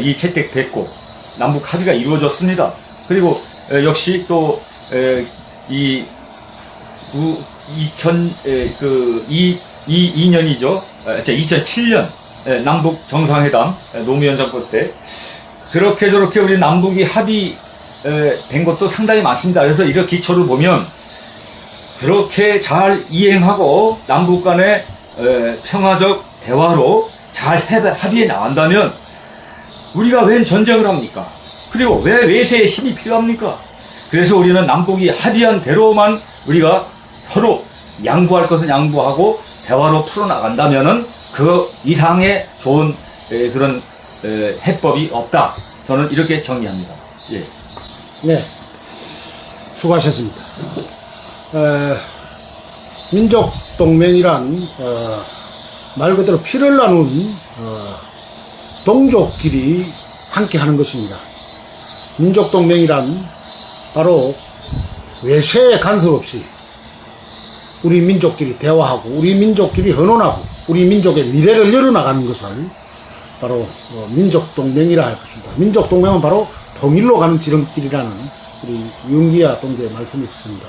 이 채택됐고 남북 합의가 이루어졌습니다. 그리고 역시 또 이 2002년이죠. 2007년 남북 정상회담 노무현 정부 때 그렇게 저렇게 우리 남북이 합의된 것도 상당히 많습니다. 그래서 이런 기초를 보면 그렇게 잘 이행하고 남북 간의 평화적 대화로 잘 합의해 나간다면 우리가 웬 전쟁을 합니까? 그리고 왜 외세의 힘이 필요합니까? 그래서 우리는 남북이 합의한 대로만 우리가 서로 양보할 것은 양보하고 대화로 풀어나간다면은 그 이상의 좋은 그런 해법이 없다. 저는 이렇게 정리합니다. 예. 네, 수고하셨습니다. 민족동맹이란 말 그대로 피를 나눈 동족끼리 함께 하는 것입니다. 민족동맹이란 바로 외세에 간섭 없이 우리 민족끼리 대화하고 우리 민족끼리 헌원하고 우리 민족의 미래를 열어나가는 것을 바로 민족동맹이라 할 것입니다. 민족동맹은 바로 통일로 가는 지름길이라는 우리 윤기아 동지의 말씀이 있습니다.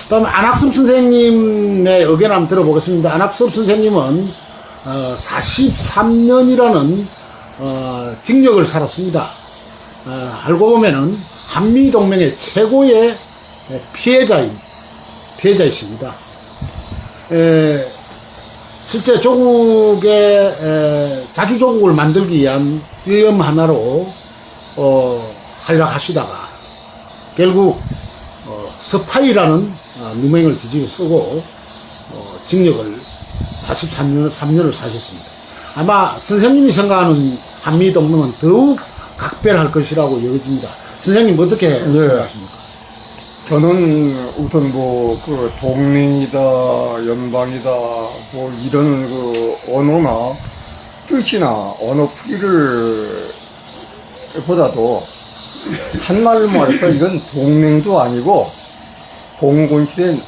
다음 안학섭 선생님의 의견 한번 들어보겠습니다. 안학섭 선생님은 43년이라는 징역을 살았습니다. 알고 보면은 한미동맹의 최고의 피해자이십니다. 실제 조국의 자주조국을 만들기 위한 일념 하나로 활약하시다가 결국 스파이라는 누명을 뒤집어 쓰고 징역을 43년을 사셨습니다. 아마 선생님이 생각하는 한미동맹은 더욱 각별할 것이라고 여겨집니다. 선생님 어떻게 생각하십니까? 저는 우선 그 동맹이다, 연방이다, 이런 언어나 뜻이나 언어 풀이를 보다도 한말로 말해서 이건 동맹도 아니고 봉건시대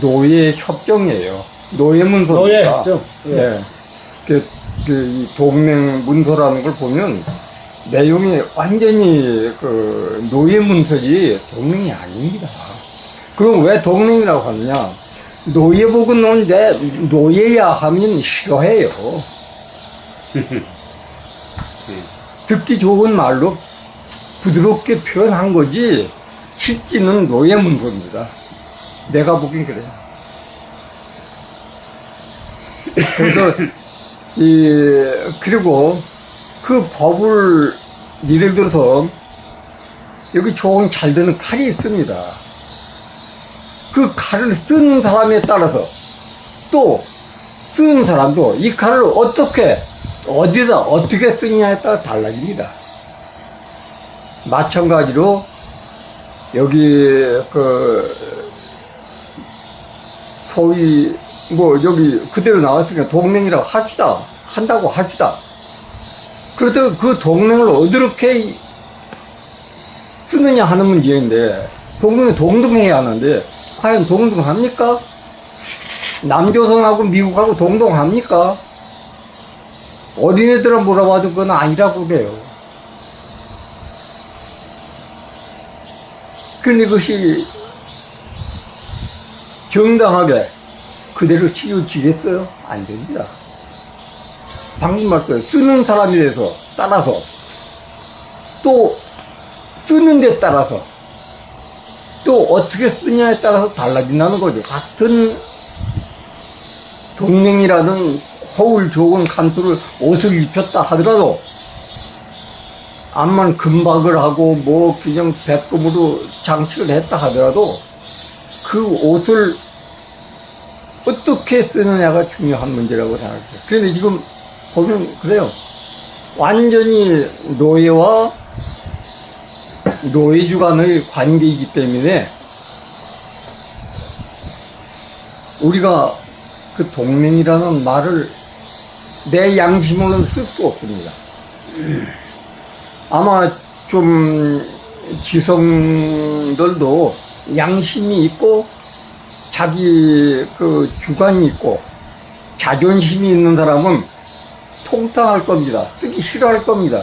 노예 협정이에요. 노예 문서입니다. 노예 협정. 예. 이 동맹 문서라는 걸 보면 내용이 완전히 노예 문서지 동맹이 아닙니다. 그럼 왜 동맹이라고 하느냐? 노예복은 놓는데 노예야 하면 싫어해요. 듣기 좋은 말로 부드럽게 표현한 거지 실제는 노예 문서입니다. 내가 보긴 그래요. 그래서 그리고 그 법을 예를 들어서 여기 좋은 잘 되는 칼이 있습니다. 그 칼을 쓰는 사람에 따라서 또 쓰는 사람도 이 칼을 어떻게 어디다 어떻게 쓰느냐에 따라 달라집니다. 마찬가지로 여기 소위 여기 그대로 나왔으니까 동맹이라고 한다고 합시다. 그래도 그 동맹을 어떻게 쓰느냐 하는 문제인데 동등해야 하는데 과연 동등합니까? 남조선하고 미국하고 동등합니까? 어린애들은 물어봐도 그건 아니라고 그래요. 그런데 그것이 정당하게 그대로 치우치겠어요? 안 됩니다. 방금 말씀드렸어요. 쓰는 사람에 대해서 따라서 또 쓰는 데 따라서 또 어떻게 쓰냐에 따라서 달라진다는 거죠. 같은 동맹이라는 허울 좋은 간투를 옷을 입혔다 하더라도 암만 금박을 하고 그냥 백금으로 장식을 했다 하더라도 그 옷을 어떻게 쓰느냐가 중요한 문제라고 생각해요. 그런데 지금 보면 그래요. 완전히 노예와 노예주 간의 관계이기 때문에 우리가 그 동맹이라는 말을 내 양심으로는 쓸 수 없습니다. 아마 좀 지성들도 양심이 있고 자기 주관이 있고 자존심이 있는 사람은 통탄할 겁니다. 쓰기 싫어할 겁니다.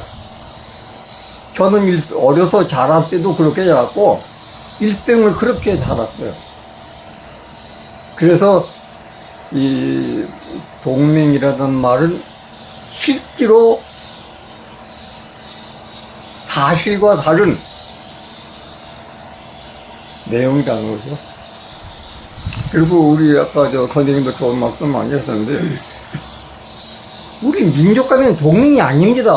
저는 어려서 자랄 때도 그렇게 자랐고 1등을 그렇게 자랐어요. 그래서 이 동맹이라는 말은 실제로 사실과 다른 내용이라는 거죠. 그리고 우리 아까 선생님도 좋은 말씀 많이 하셨는데 우리 민족 간의 동맹이 아닙니다.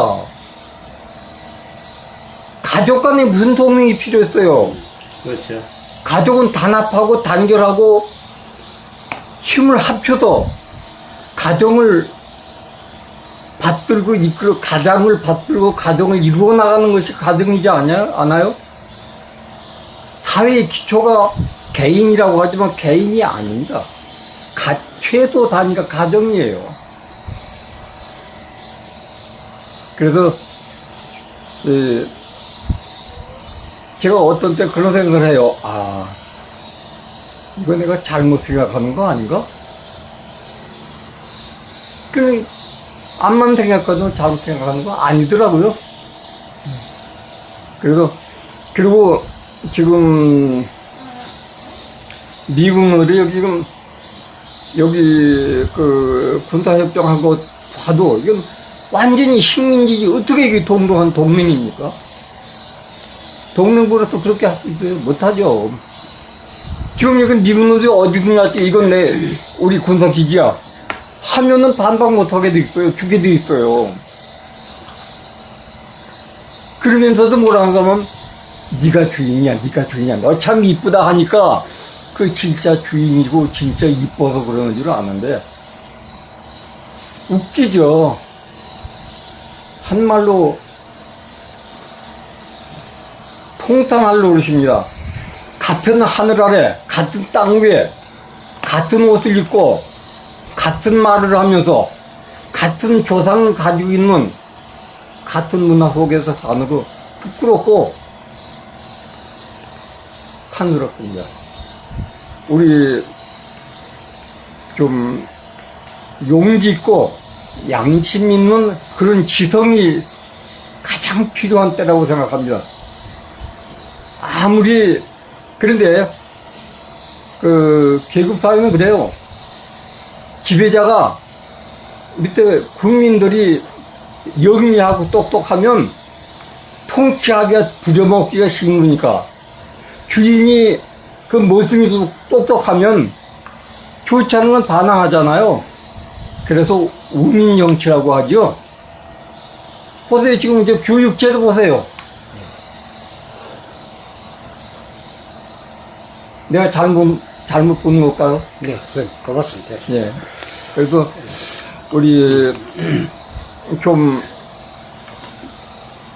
가족 간에 무슨 동맹이 필요했어요? 그렇죠. 가족은 단합하고 단결하고 힘을 합쳐서 가정을 받들고 이끌어, 가장을 받들고 가정을 이루어 나가는 것이 가정이지 않아요? 사회의 기초가 개인이라고 하지만 개인이 아닙니다. 최소 단위가 가정이에요. 그래서 제가 어떤 때 그런 생각을 해요. 아, 이거 내가 잘못 생각하는 거 아닌가? 암만 생각해도 잘못 생각하는 거 아니더라고요. 그리고 지금 미국들이 여기 그 군사협정하고 봐도 이건 완전히 식민지지 어떻게 이게 동등한 동맹입니까? 동맹부로서 그렇게 할 수 있어요? 못하죠. 지금 여기 미국들이 어디서냐, 이건 우리 군사기지야 하면은 반박 못하게 돼 있어요. 주게 돼 있어요. 그러면서도 뭐라 하면 네가 주인이야, 네가 주인이야. 너 참 이쁘다 하니까 그 진짜 주인이고 진짜 이뻐서 그러는 줄 아는데 웃기죠. 한말로 통탄할 노릇입니다. 같은 하늘 아래, 같은 땅 위에, 같은 옷을 입고, 같은 말을 하면서, 같은 조상을 가지고 있는 같은 문화 속에서 사는 거 부끄럽고, 한스럽습니다. 우리 좀 용기 있고 양심 있는 그런 지성이 가장 필요한 때라고 생각합니다. 그런데 그 계급사회는 그래요. 지배자가 밑에 국민들이 영리하고 똑똑하면 통치하기가 부려먹기가 쉬운 거니까, 주인이 그 모습이 똑똑하면 좋지 않은 건 반항하잖아요. 그래서 우민정치라고 하죠. 보세요. 지금 이제 교육제도 보세요. 내가 잘못 본 걸까요? 네, 선생님, 고맙습니다. 예. 그래서 우리 좀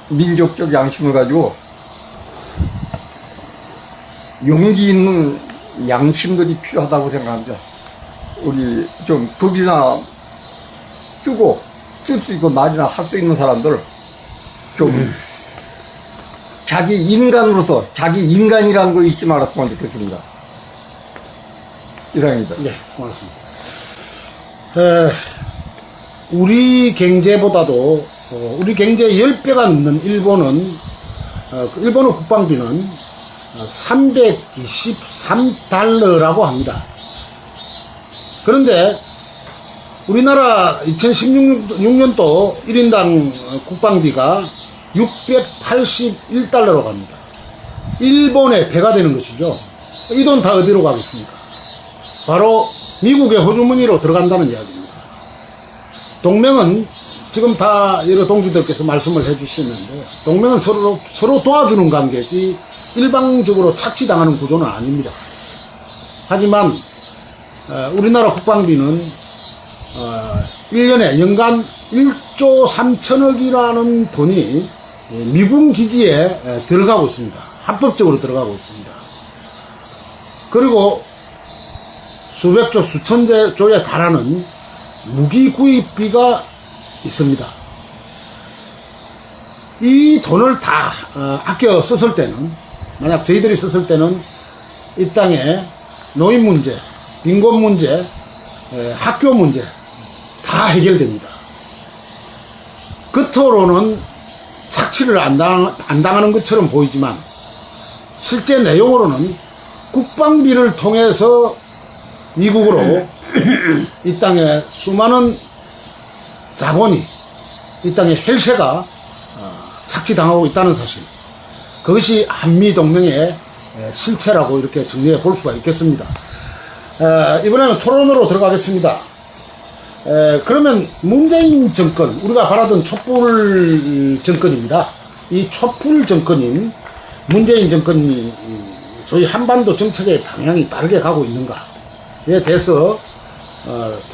민족적 양심을 가지고 용기 있는 양심들이 필요하다고 생각합니다. 우리 좀 글이나 쓰고 쓸 수 있고 말이나 할 수 있는 사람들 좀 자기 인간으로서 자기 인간이라는 거 잊지 말았으면 좋겠습니다. 이상입니다. 네, 고맙습니다. 우리 경제보다도 우리 경제의 10배가 넘는 일본은 일본의 국방비는 323달러라고 합니다. 그런데 우리나라 2016년도 1인당 국방비가 681달러로 갑니다. 일본의 배가 되는 것이죠. 이 돈 다 어디로 가겠습니까? 바로 미국의 호주머니로 들어간다는 이야기입니다. 동맹은 지금 다 여러 동지들께서 말씀을 해주시는데, 동맹은 서로 도와주는 관계지 일방적으로 착취당하는 구조는 아닙니다. 하지만 우리나라 국방비는 1년에 연간 1조 3천억이라는 돈이 미군 기지에 들어가고 있습니다. 합법적으로 들어가고 있습니다. 그리고 수백조, 수천조에 달하는 무기 구입비가 있습니다. 이 돈을 다 아껴 썼을 때는, 만약 저희들이 썼을 때는 이 땅에 노인 문제, 빈곤 문제, 학교 문제 다 해결됩니다. 겉으로는 착취를 안 당하는 것처럼 보이지만 실제 내용으로는 국방비를 통해서 미국으로 이 땅에 수많은 자본이, 이 땅에 혈세가 착취당하고 있다는 사실, 그것이 한미동맹의 실체라고 이렇게 정리해 볼 수가 있겠습니다. 이번에는 토론으로 들어가겠습니다. 그러면 문재인 정권, 우리가 바라던 촛불 정권입니다. 이 촛불 정권인 문재인 정권이 소위 한반도 정책의 방향이 빠르게 가고 있는가에 대해서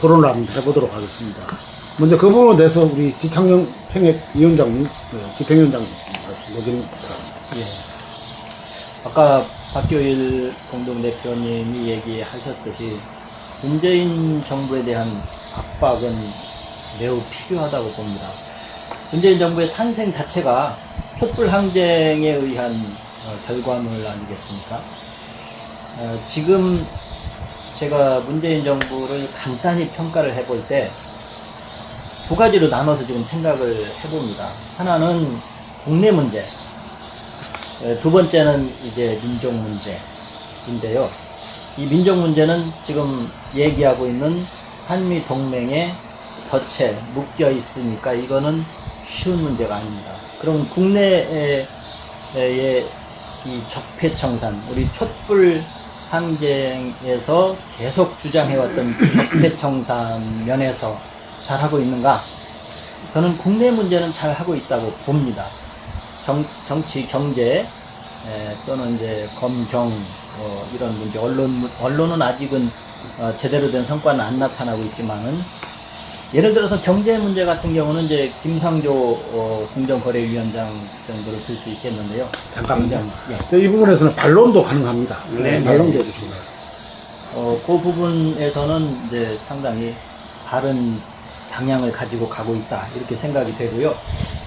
토론을 한번 해보도록 하겠습니다. 먼저 그 부분에 대해서 우리 지창영 평액위원장님, 집행위원장님 말씀 드립니다. 예. 아까 박교일 공동대표님이 얘기하셨듯이 문재인 정부에 대한 압박은 매우 필요하다고 봅니다. 문재인 정부의 탄생 자체가 촛불 항쟁에 의한 결과물 아니겠습니까? 지금 제가 문재인 정부를 간단히 평가를 해볼 때 두 가지로 나눠서 지금 생각을 해봅니다. 하나는 국내 문제, 두 번째는 이제 민족 문제인데요. 이 민족 문제는 지금 얘기하고 있는 한미 동맹의 덫에 묶여 있으니까 이거는 쉬운 문제가 아닙니다. 그럼 국내의 이 적폐청산, 우리 촛불 항쟁에서 계속 주장해왔던 적폐청산 면에서 잘하고 있는가? 저는 국내 문제는 잘하고 있다고 봅니다. 정치, 경제, 또는 이제 검경, 이런 문제, 언론은 아직은 제대로 된 성과는 안 나타나고 있지만은, 예를 들어서 경제 문제 같은 경우는 이제 김상조 공정거래위원장 정도를 들 수 있겠는데요. 잠깐만요. 예. 이 부분에서는 반론도 가능합니다. 네, 반론도 해주시면. 그 부분에서는 이제 상당히 다른 방향을 가지고 가고 있다 이렇게 생각이 되고요.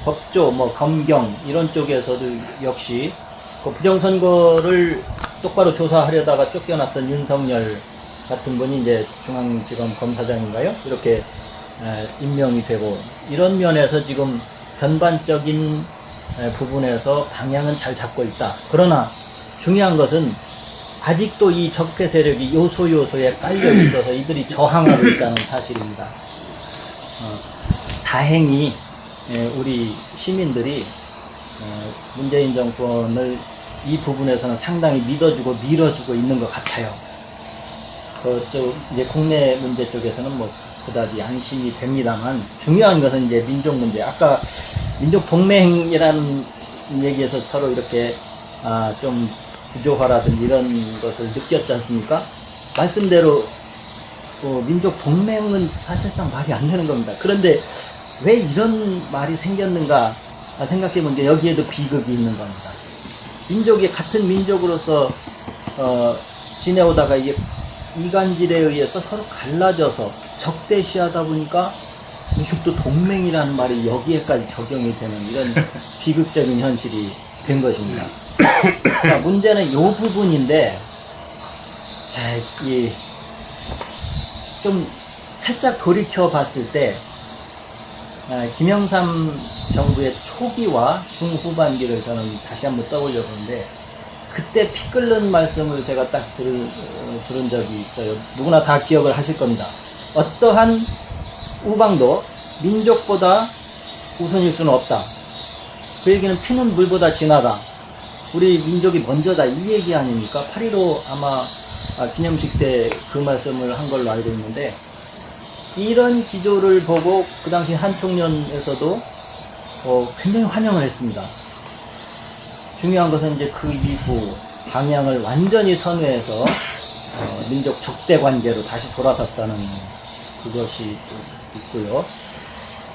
법조, 검경 이런 쪽에서도 역시 그 부정선거를 똑바로 조사하려다가 쫓겨났던 윤석열 같은 분이 이제 중앙지검 검사장인가요? 이렇게 임명이 되고 이런 면에서 지금 전반적인 부분에서 방향은 잘 잡고 있다. 그러나 중요한 것은 아직도 이 적폐 세력이 요소요소에 깔려 있어서 이들이 저항하고 있다는 사실입니다. 다행히 우리 시민들이 문재인 정권을 이 부분에서는 상당히 믿어주고 밀어주고 있는 것 같아요. 그쪽 이제 국내 문제 쪽에서는 그다지 안심이 됩니다만 중요한 것은 이제 민족 문제. 아까 민족 동맹이라는 얘기에서 서로 이렇게 좀 부조화라든지 이런 것을 느꼈지 않습니까? 말씀대로 민족 동맹은 사실상 말이 안 되는 겁니다. 그런데 왜 이런 말이 생겼는가 생각해보면 여기에도 비극이 있는 겁니다. 민족이 같은 민족으로서 지내오다가 이게 이간질에 의해서 서로 갈라져서 적대시하다 보니까 이것도 동맹이라는 말이 여기에까지 적용이 되는 이런 비극적인 현실이 된 것입니다. 자, 문제는 이 부분인데, 좀 살짝 돌이켜 봤을 때, 김영삼 정부의 초기와 중후반기를 저는 다시 한번 떠올려 보는데, 그때 피 끓는 말씀을 제가 딱 들은 적이 있어요. 누구나 다 기억을 하실 겁니다. 어떠한 우방도 민족보다 우선일 수는 없다. 그 얘기는 피는 물보다 진하다. 우리 민족이 먼저다. 이 얘기 아닙니까? 8.15 아마 기념식 때 그 말씀을 한 걸로 알고 있는데, 이런 기조를 보고 그 당시 한총련에서도 굉장히 환영을 했습니다. 중요한 것은 이제 그 이후 방향을 완전히 선회해서 민족 적대 관계로 다시 돌아섰다는 그것이 있고요.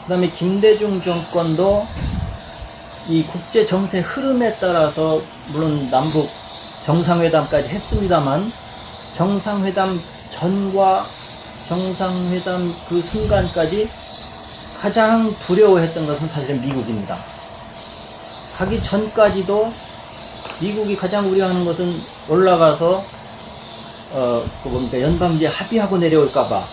그 다음에 김대중 정권도 이 국제 정세 흐름에 따라서 물론 남북 정상회담까지 했습니다만 정상회담 전과 정상회담 그 순간까지 가장 두려워했던 것은 사실은 미국입니다. 가기 전까지도 미국이 가장 우려하는 것은 올라가서 연방제 합의하고 내려올까봐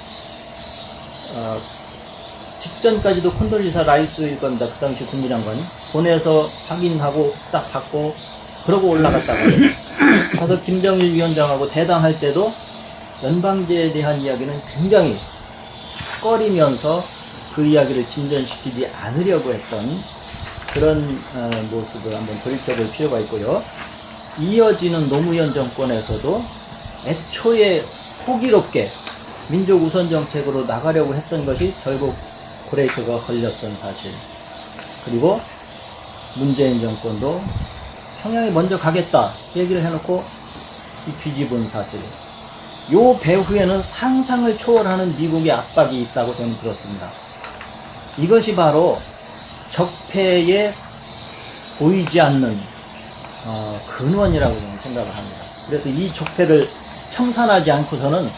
직전까지도 콘돌리사 라이스일 겁니다. 그 당시 국민장관이 보내서 확인하고 딱 받고 그러고 올라갔다가 가서 김정일 위원장하고 대담할 때도 연방제에 대한 이야기는 굉장히 꺼리면서 그 이야기를 진전시키지 않으려고 했던 그런 모습을 한번 돌이켜볼 필요가 있고요. 이어지는 노무현 정권에서도 애초에 호기롭게 민족 우선 정책으로 나가려고 했던 것이 결국 브레이크가 걸렸던 사실. 그리고 문재인 정권도 평양에 먼저 가겠다 얘기를 해놓고 이 뒤집은 사실. 요 배후에는 상상을 초월하는 미국의 압박이 있다고 저는 들었습니다. 이것이 바로 적폐에 보이지 않는 근원이라고 저는 생각을 합니다. 그래서 이 적폐를 청산하지 않고서는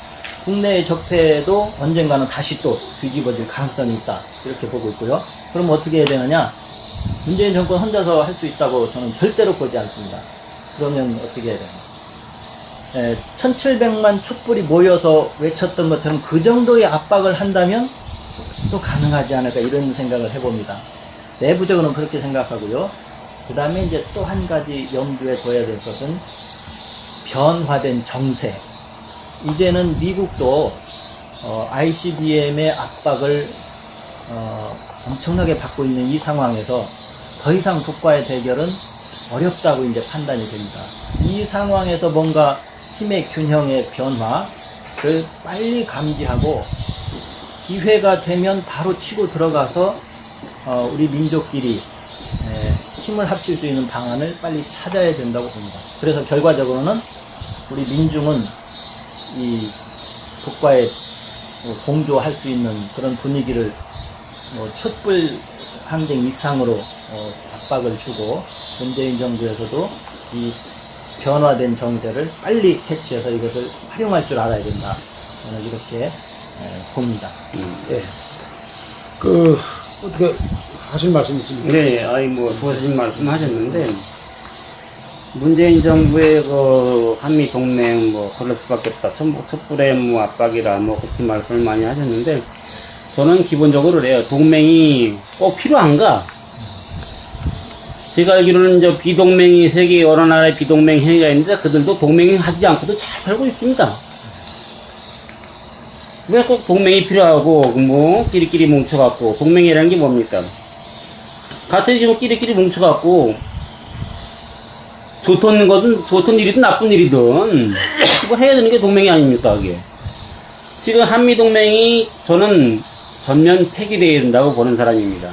국내의 적폐도 언젠가는 다시 또 뒤집어질 가능성이 있다, 이렇게 보고 있고요. 그럼 어떻게 해야 되느냐? 문재인 정권 혼자서 할 수 있다고 저는 절대로 보지 않습니다. 그러면 어떻게 해야 되느냐? 1700만 촛불이 모여서 외쳤던 것처럼 그 정도의 압박을 한다면 또 가능하지 않을까, 이런 생각을 해봅니다. 내부적으로는 그렇게 생각하고요. 그 다음에 이제 또 한 가지 염두에 둬야 될 것은 변화된 정세. 이제는 미국도 ICBM의 압박을 엄청나게 받고 있는 이 상황에서 더 이상 북과의 대결은 어렵다고 이제 판단이 됩니다. 이 상황에서 뭔가 힘의 균형의 변화를 빨리 감지하고 기회가 되면 바로 치고 들어가서 우리 민족끼리 힘을 합칠 수 있는 방안을 빨리 찾아야 된다고 봅니다. 그래서 결과적으로는 우리 민중은 이 북과의 공조할 수 있는 그런 분위기를 촛불 항쟁 이상으로 압박을 주고, 문재인 정부에서도 이 변화된 정세를 빨리 캐치해서 이것을 활용할 줄 알아야 된다, 저는 이렇게 봅니다. 예. 어떻게 하실 말씀 있습니까? 네, 좋으신 말씀 하셨는데, 문재인 정부의 그 한미 동맹 그럴 수밖에 없다. 촛불의 압박이라 그렇게 말씀을 많이 하셨는데, 저는 기본적으로 그래요. 동맹이 꼭 필요한가? 제가 알기로는 이제 비동맹이 세계 여러 나라의 비동맹 행위가 있는데 그들도 동맹이 하지 않고도 잘 살고 있습니다. 왜 꼭 동맹이 필요하고 끼리끼리 뭉쳐갖고, 동맹이라는 게 뭡니까? 같은 지금 끼리끼리 뭉쳐갖고 좋던 일이든 나쁜 일이든 해야 되는 게 동맹이 아닙니까, 그게. 지금 한미동맹이 저는 전면 폐기되어야 된다고 보는 사람입니다.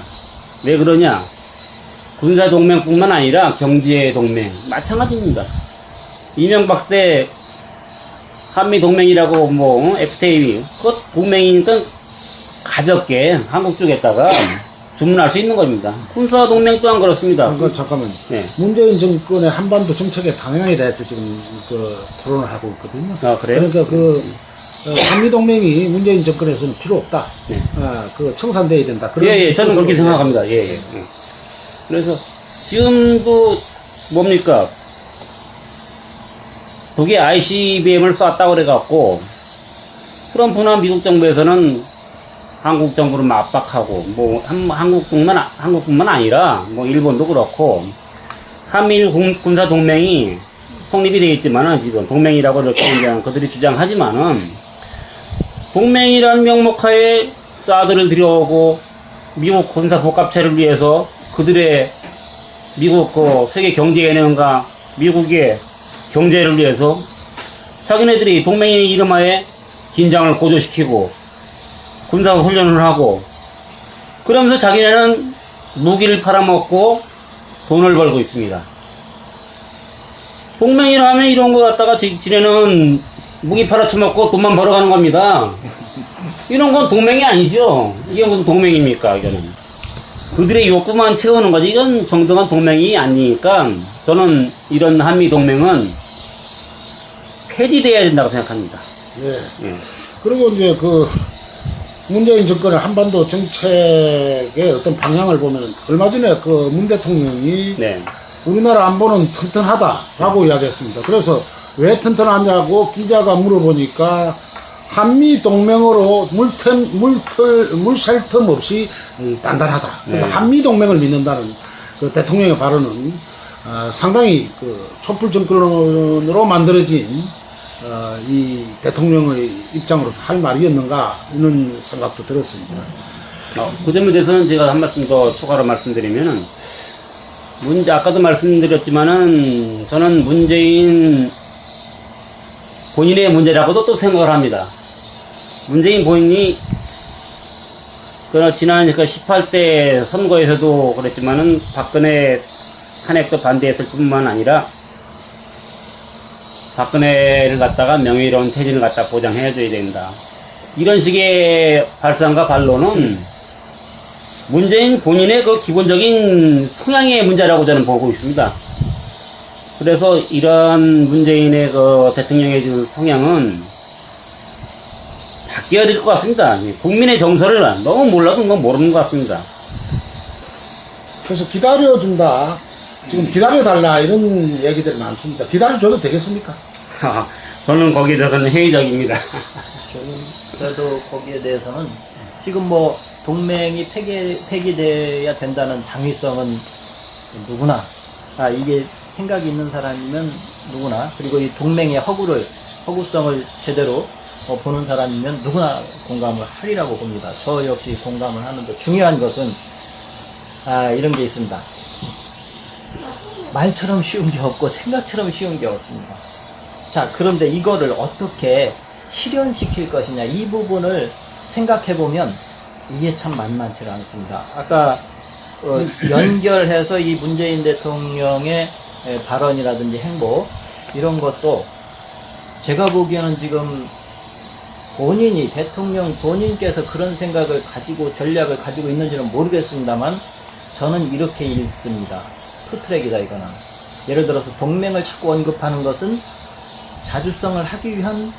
왜 그러냐? 군사동맹뿐만 아니라 경제동맹 마찬가지입니다. 이명박 때 한미동맹이라고 FTA, 그것 동맹이니까 가볍게 한국 쪽에다가 주문할 수 있는 겁니다. 군사동맹 또한 그렇습니다. 잠깐만요. 네. 문재인 정권의 한반도 정책의 방향에 대해서 지금 토론을 하고 있거든요. 아, 그래요? 그러니까 한미동맹이 문재인 정권에서는 필요 없다. 네. 청산돼야 된다. 예, 저는 그렇게 생각합니다. 예. 그래서 지금도 뭡니까? 독일 ICBM을 쐈다고 그래갖고, 트럼프나 미국 정부에서는 한국 정부를 압박하고, 한국뿐만 아니라, 일본도 그렇고, 한미일 군사동맹이 성립이 되어 있지만은, 지금 동맹이라고 이렇게 그들이 주장하지만은, 동맹이라는 명목하에 사드를 들여오고, 미국 군사 복합체를 위해서 그들의 미국 세계 경제연맹과 미국의 경제를 위해서 자기네들이 동맹의 이름하에 긴장을 고조시키고 군사 훈련을 하고, 그러면서 자기네는 무기를 팔아먹고 돈을 벌고 있습니다. 동맹이라 하면 이런 거 갖다가 지네는 무기 팔아쳐먹고 돈만 벌어가는 겁니다. 이런 건 동맹이 아니죠. 이게 무슨 동맹입니까, 이거는. 그들의 욕구만 채우는 거지. 이건 정당한 동맹이 아니니까 저는 이런 한미 동맹은 폐지돼야 된다고 생각합니다. 예. 예. 그리고 이제 문재인 정권의 한반도 정책의 어떤 방향을 보면, 얼마 전에 문 대통령이 네. 우리나라 안보는 튼튼하다라고 이야기했습니다. 그래서 왜 튼튼하냐고 기자가 물어보니까 한미 동맹으로 물샐 틈 없이 단단하다. 그래서 네. 한미 동맹을 믿는다는 대통령의 발언은 상당히 촛불 정권으로 만들어진 이 대통령의 입장으로서 할 말이었는가, 이런 생각도 들었습니다. 그 점에 대해서는 제가 한 말씀 더 추가로 말씀드리면은, 아까도 말씀드렸지만은, 저는 문재인 본인의 문제라고도 또 생각을 합니다. 문재인 본인이 지난 18대 선거에서도 그랬지만은 박근혜 탄핵도 반대했을 뿐만 아니라 박근혜를 갖다가 명예로운 퇴진을 갖다 보장해줘야 된다. 이런 식의 발상과 반론은 문재인 본인의 그 기본적인 성향의 문제라고 저는 보고 있습니다. 그래서 이런 문재인의 그 대통령의 지금 성향은 바뀌어야 될 것 같습니다. 국민의 정서를 너무 몰라도 뭐 모르는 것 같습니다. 그래서 기다려준다. 지금 기다려달라 이런 얘기들이 많습니다. 기다려줘도 되겠습니까? 저는 거기에 대해서는 회의적입니다. 저도 거기에 대해서는 지금 뭐 동맹이 폐기돼야 된다는 당위성은 누구나 이게 생각이 있는 사람이면 누구나, 그리고 이 동맹의 허구성을 제대로 보는 사람이면 누구나 공감을 하리라고 봅니다. 저 역시 공감을 하는데, 중요한 것은 이런 게 있습니다. 말처럼 쉬운 게 없고 생각처럼 쉬운 게 없습니다. 자, 그런데 이거를 어떻게 실현시킬 것이냐, 이 부분을 생각해 보면 이게 참 만만치 않습니다. 아까 연결해서 이 문재인 대통령의 발언이라든지 행보 이런 것도 제가 보기에는 지금 대통령 본인께서 그런 생각을 가지고 전략을 가지고 있는지는 모르겠습니다만 저는 이렇게 읽습니다. 투트랙이다 이거는. 예를 들어서 동맹을 자꾸 언급하는 것은 자주성을 하기 위한,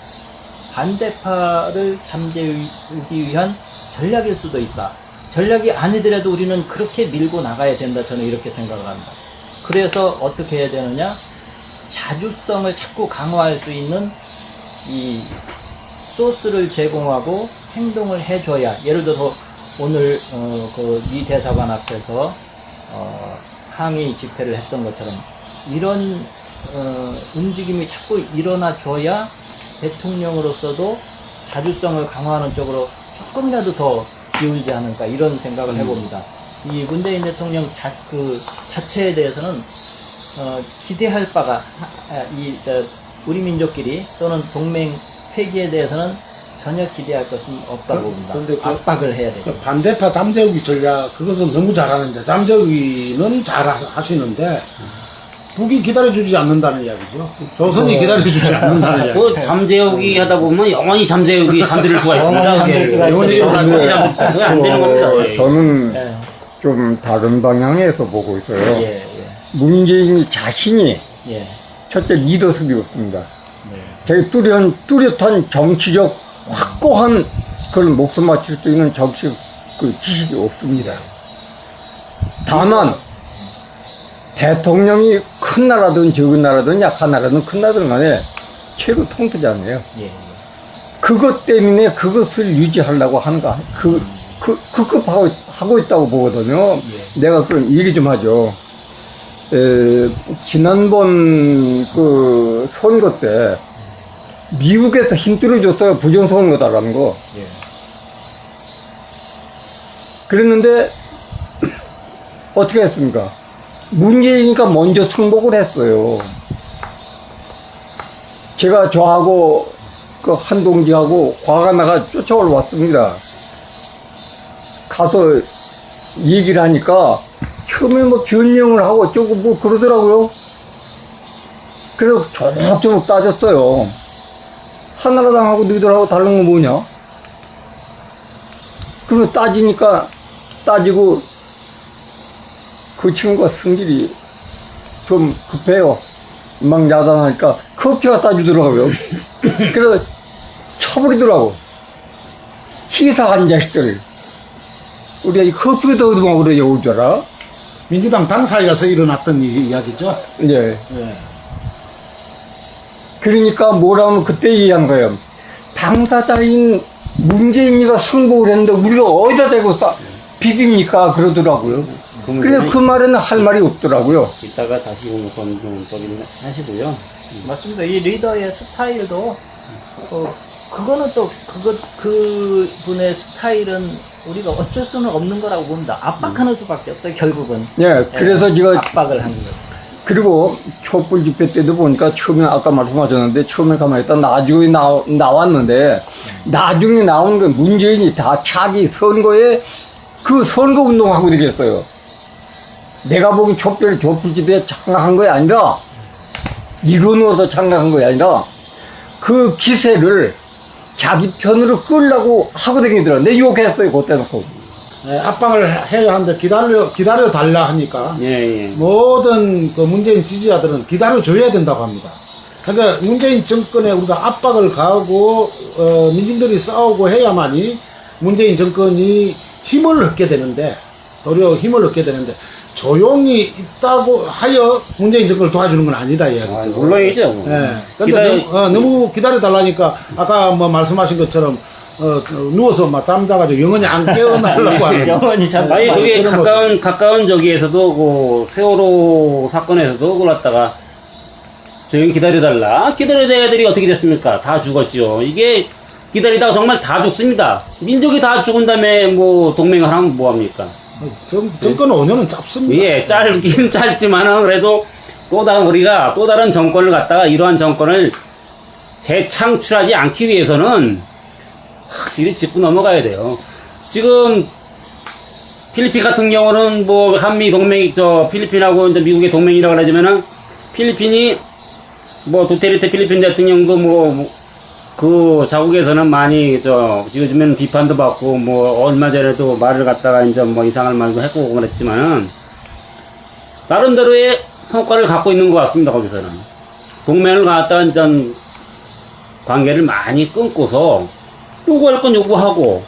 반대파를 잠재우기 위한 전략일 수도 있다. 전략이 아니더라도 우리는 그렇게 밀고 나가야 된다. 저는 이렇게 생각을 합니다. 그래서 어떻게 해야 되느냐? 자주성을 자꾸 강화할 수 있는 이 소스를 제공하고 행동을 해줘야, 예를 들어서 오늘 미 대사관 앞에서 항의 집회를 했던 것처럼 이런 움직임이 자꾸 일어나줘야 대통령으로서도 자주성을 강화하는 쪽으로 조금이라도 더 기울지 않을까, 이런 생각을 해봅니다. 이 문재인 대통령 자체에 대해서는 기대할 바가 우리 민족끼리 또는 동맹 폐기에 대해서는 전혀 기대할 것은 없다고 봅니다. 그런데 압박을 해야 되죠. 반대파 잠재우기 전략, 그것은 너무 잘하는데, 잠재우기는 잘 하시는데 북이 기다려주지 않는다는 이야기죠. 조선이 기다려주지 않는다는 이야기. 그 잠재우기 하다 보면 영원히 잠들 수가 있습니다. 영원히 안 되는 겁니다. 예. 저는 예. 좀 다른 방향에서 보고 있어요. 예, 문재인 자신이 예. 첫째 리더십이 없습니다. 네. 자기 뚜렷한 정치적 확고한 그런 목숨 맞출 수 있는 정치적 그 지식이 없습니다. 다만 대통령이 큰 나라든 적은 나라든 약한 나라든 큰 나라든 간에 최고 통치자네요. 예. 그것 때문에 그것을 유지하려고 하는 거, 하고 있다고 보거든요. 예. 내가 그럼 얘기 좀 하죠. 지난번 그 선거 때 미국에서 힘들어줬어요. 부정선거다라는 거. 예. 그랬는데 어떻게 했습니까? 문재인이니까 먼저 승복을 했어요. 제가 저하고 그 한동지하고 과감하게 쫓아올 왔습니다. 가서 얘기를 하니까 처음에 뭐 변명을 하고 어쩌고 뭐 그러더라고요. 그래서 조목조목 따졌어요. 한나라당하고 너희들하고 다른 건 뭐냐? 그러면 따지고 그 친구가 성질이 좀 급해요. 막 야단하니까 커피가 따주더라고요. 그래서 쳐버리더라고. 치사한 자식들. 우리가 이 커피가 더 얻어먹으러 올 줄 알아? 민주당 당사에 가서 일어났던 이야기죠. 네. 예. 그러니까 뭐라면 그때 얘기한 거예요. 당사자인 문재인이가 승복을 했는데 우리가 어디다 대고 비빕니까? 그러더라고요. 그래 그 말에는 할 말이 없더라고요. 이따가 다시 검증법을 하시고요. 맞습니다. 이 리더의 스타일도 그거는 또 그 분의 스타일은 우리가 어쩔 수는 없는 거라고 봅니다. 압박하는 수밖에 없어요. 결국은. 예, 그래서 제가 압박을 하는 거죠. 그리고 촛불 집회 때도 보니까 처음에 아까 말씀하셨는데 처음에 가만히 있다 나중에 나왔는데 나중에 나온 건 문재인이 다 자기 선거에 그 선거 운동하고 되겠어요. 내가 보기 촛불 집회에 참가한 거 아니라 이론으로서 참가한 거 아니라 그 기세를 자기 편으로 끌려고 하고 다니더라. 내 욕했어요 그때 놓고. 압박을 해야 하는데 기다려 달라 하니까 예, 예. 모든 그 문재인 지지자들은 기다려줘야 된다고 합니다. 그러니까 문재인 정권에 우리가 압박을 가하고 민중들이 싸우고 해야만이 문재인 정권이 힘을 얻게 되는데 도리어 힘을 얻게 되는데 조용히 있다고 하여 문재인 정권을 도와주는 건 아니다 이야기죠. 아, 물론이죠. 예. 근데 너무 기다려 달라니까 아까 뭐 말씀하신 것처럼 누워서 막 잠자가지고 영원히 안 깨어나려고 하는. 영원히 잠. 아니, 저기 가까운 저기에서도, 그, 세월호 사건에서도 그걸 갖다가 조용히 기다려달라. 기다려야 애들이 어떻게 됐습니까? 다 죽었죠. 이게 기다리다가 정말 다 죽습니다. 민족이 다 죽은 다음에 뭐 동맹을 하면 뭐합니까? 정권 5년은 짧습니다. 예, 짧긴 짧지만은 그래도 우리가 또 다른 정권을 갖다가 이러한 정권을 재창출하지 않기 위해서는 확실히 짚고 넘어가야 돼요. 지금 필리핀 같은 경우는 뭐 한미 동맹이 필리핀하고 이제 미국의 동맹이라고 하지만은 필리핀이 뭐 두테르테 필리핀 대통령도 뭐 그 자국에서는 많이 지금 비판도 받고 뭐 얼마 전에도 말을 갖다가 이제 뭐 이상한 말도 했고 그랬지만은 나름대로의 성과를 갖고 있는 것 같습니다. 거기서는 동맹을 갖다가 이제 관계를 많이 끊고서 요구할 건 요구하고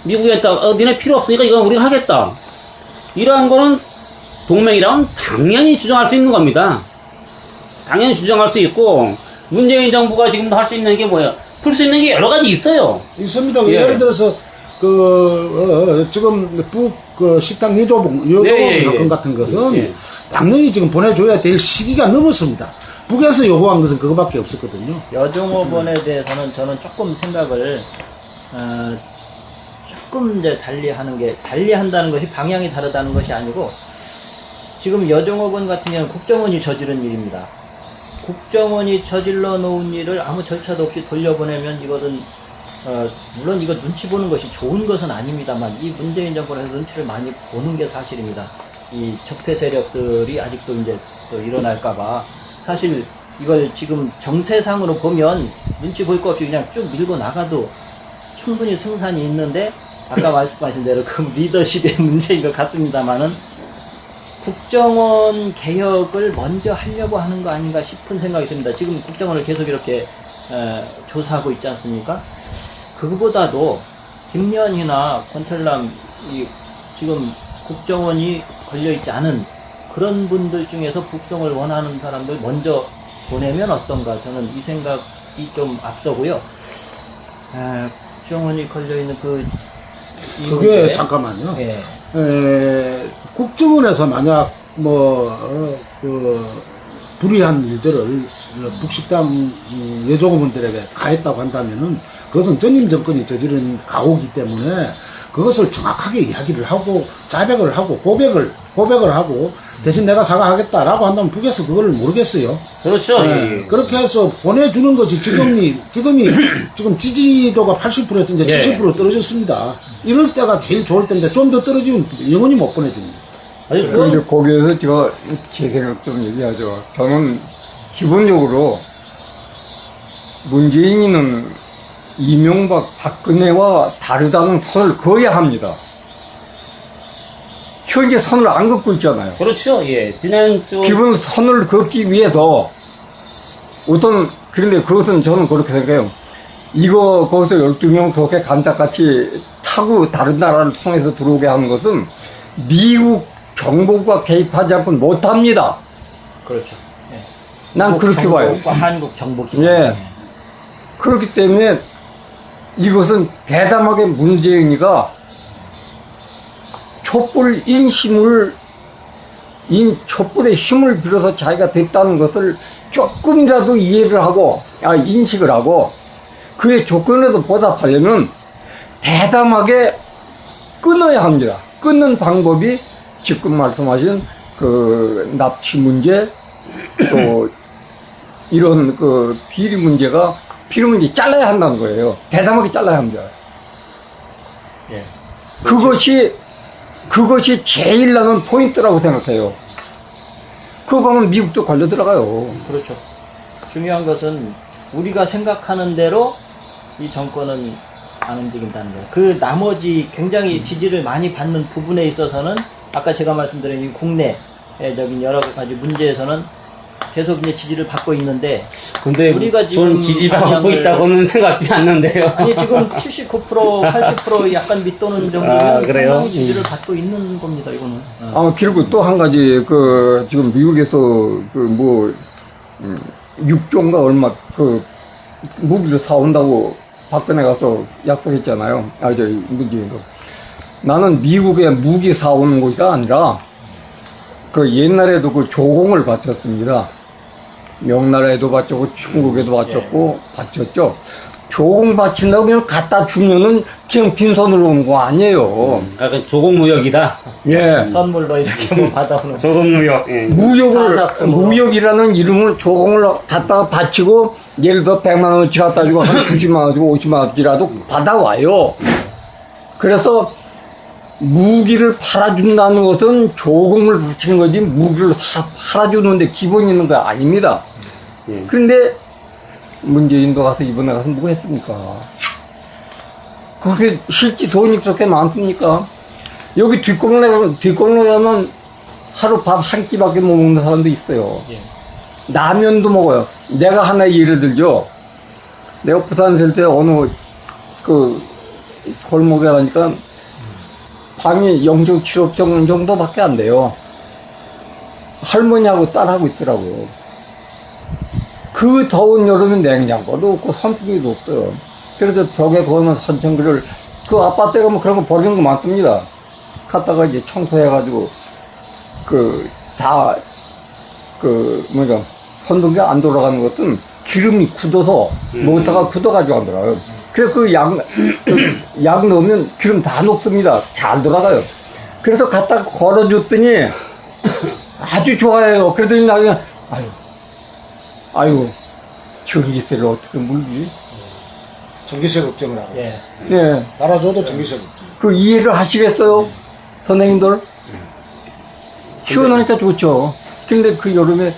미국에 니네 필요 없으니까 이건 우리가 하겠다. 이러한 거는 동맹이라면 당연히 주장할 수 있는 겁니다. 당연히 주장할 수 있고 문재인 정부가 지금도 할 수 있는 게 뭐예요? 풀 수 있는 게 여러 가지 있어요. 있습니다. 예. 예를 들어서 지금 북 식당 여조봉 예. 사건 같은 것은 예. 당연히 지금 보내줘야 될 시기가 넘었습니다. 북에서 요구한 것은 그거밖에 없었거든요. 여종업원에 대해서는 저는 조금 생각을 조금 이제 달리한다는 것이 방향이 다르다는 것이 아니고 지금 여종업원 같은 경우는 국정원이 저지른 일입니다. 국정원이 저질러 놓은 일을 아무 절차도 없이 돌려보내면 이거는 물론 이거 눈치 보는 것이 좋은 것은 아닙니다만 이 문재인 정권에서 눈치를 많이 보는 게 사실입니다. 이 적폐 세력들이 아직도 이제 또 일어날까봐 사실 이걸 지금 정세상으로 보면 눈치 볼 거 없이 그냥 쭉 밀고 나가도 충분히 승산이 있는데 아까 말씀하신 대로 그 리더십의 문제인 것 같습니다만은 국정원 개혁을 먼저 하려고 하는 거 아닌가 싶은 생각이 듭니다. 지금 국정원을 계속 이렇게 조사하고 있지 않습니까? 그거보다도 김연희나 권철남 지금 국정원이 걸려있지 않은 그런 분들 중에서 북송을 원하는 사람들 먼저 보내면 어떤가 저는 이 생각이 좀 앞서고요. 국정원이 걸려있는 이 그게 문제. 잠깐만요. 예. 국정원에서 만약 불의한 일들을 북식당 여종업원들에게 가했다고 한다면은 그것은 전임 정권이 저지른 가오기 때문에 그것을 정확하게 이야기를 하고 자백을 하고 고백을 하고 대신 내가 사과하겠다라고 한다면 북에서 그걸 모르겠어요. 그렇죠. 네, 그렇게 해서 보내주는 것이 지금 지지도가 80%에서 이제 예. 70% 떨어졌습니다. 이럴 때가 제일 좋을 텐데 좀 더 떨어지면 영원히 못 보내줍니다. 아니, 그런데 거기에서 제가 제 생각 좀 얘기하죠. 저는 기본적으로 문재인은 이명박, 박근혜와 다르다는 선을 그어야 합니다. 현재 선을 안 긋고 있잖아요. 그렇죠. 예. 지난주 기본 선을 긋기 위해서 그런데 그것은 저는 그렇게 생각해요. 거기서 12명 그렇게 간다같이 타고 다른 나라를 통해서 들어오게 하는 것은 미국 정보가 개입하지 않고 못합니다. 그렇죠. 예. 난 그렇게 봐요. 한국 정보기관. 예. 그렇기 때문에 이것은 대담하게 문재인이가 촛불의 힘을 빌어서 자기가 됐다는 것을 조금이라도 이해를 하고, 인식을 하고, 그의 조건에도 보답하려면 대담하게 끊어야 합니다. 끊는 방법이 지금 말씀하신 그 납치 문제, 또 이런 그 비리 문제 잘라야 한다는 거예요. 대담하게 잘라야 합니다. 예. 그것이 제일 나는 포인트라고 생각해요. 그거 하면 미국도 걸려 들어가요. 그렇죠. 중요한 것은 우리가 생각하는 대로 이 정권은 안 움직인다는 거예요. 그 나머지 굉장히 지지를 많이 받는 부분에 있어서는 아까 제가 말씀드린 이 국내적인 여러 가지 문제에서는 계속 이제 지지를 받고 있는데 근데 우리가 지금 전 지지받고 있다고는 생각지 않는데요. 아니 지금 79%, 80% 약간 밑도는 정도면 아, 그래요? 상당히 지지를 받고 있는 겁니다. 이거는. 그리고 또 한 가지, 지금 미국에서, 6조인가 얼마, 무기를 사온다고 박근혜 가서 약속했잖아요. 문재인도. 나는 미국에 무기 사오는 것이 아니라, 옛날에도 조공을 바쳤습니다. 명나라에도 바쳤고, 중국에도 바쳤고, 바쳤죠. 조공 바친다고 그냥 갖다 주면은 그냥 빈손으로 오는 거 아니에요. 약간 조공무역이다. 예. 선물로 이렇게 뭐 받아오는. 조공무역. 예. 무역이라는 이름을 조공을 갖다가 바치고, 예를 들어 100만 원어치 갖다 주고, 한 90만 원 주고 50만 원어치라도 받아와요. 그래서, 무기를 팔아준다는 것은 조공을 바치는 거지, 무기를 팔아주는데 기본이 있는 거 아닙니다. 예. 그런데, 문재인도 가서 이번에 가서 뭐 했습니까? 그렇게 실제 돈이 그렇게 많습니까? 여기 뒷골목에 가면 하루 밥 한 끼밖에 못 먹는 사람도 있어요. 예. 라면도 먹어요. 내가 하나 예를 들죠. 내가 부산 살 때 어느 골목에 가니까 방이 0.75평 정도밖에 안 돼요. 할머니하고 딸하고 있더라고요. 그 더운 여름엔 냉장고도 없고 선풍기도 없어요. 그래서 벽에 거는 선풍기를 아파트에 가면 그런 거 버리는 거 많습니다. 갖다가 이제 청소해가지고 선풍기 안 돌아가는 것은 기름이 굳어서 모터가 굳어가지고 안 돌아가요. 그래서 약 넣으면 기름 다 녹습니다. 잘 돌아가요. 그래서 갖다가 걸어줬더니 아주 좋아해요. 그러더니 나중에 아이고, 전기세를 어떻게 물지? 전기세 걱정을 하고. 예. 네. 나라줘도 전기세 걱정. 이해를 하시겠어요? 선생님들? 시원하니까 좋죠. 근데 그 여름에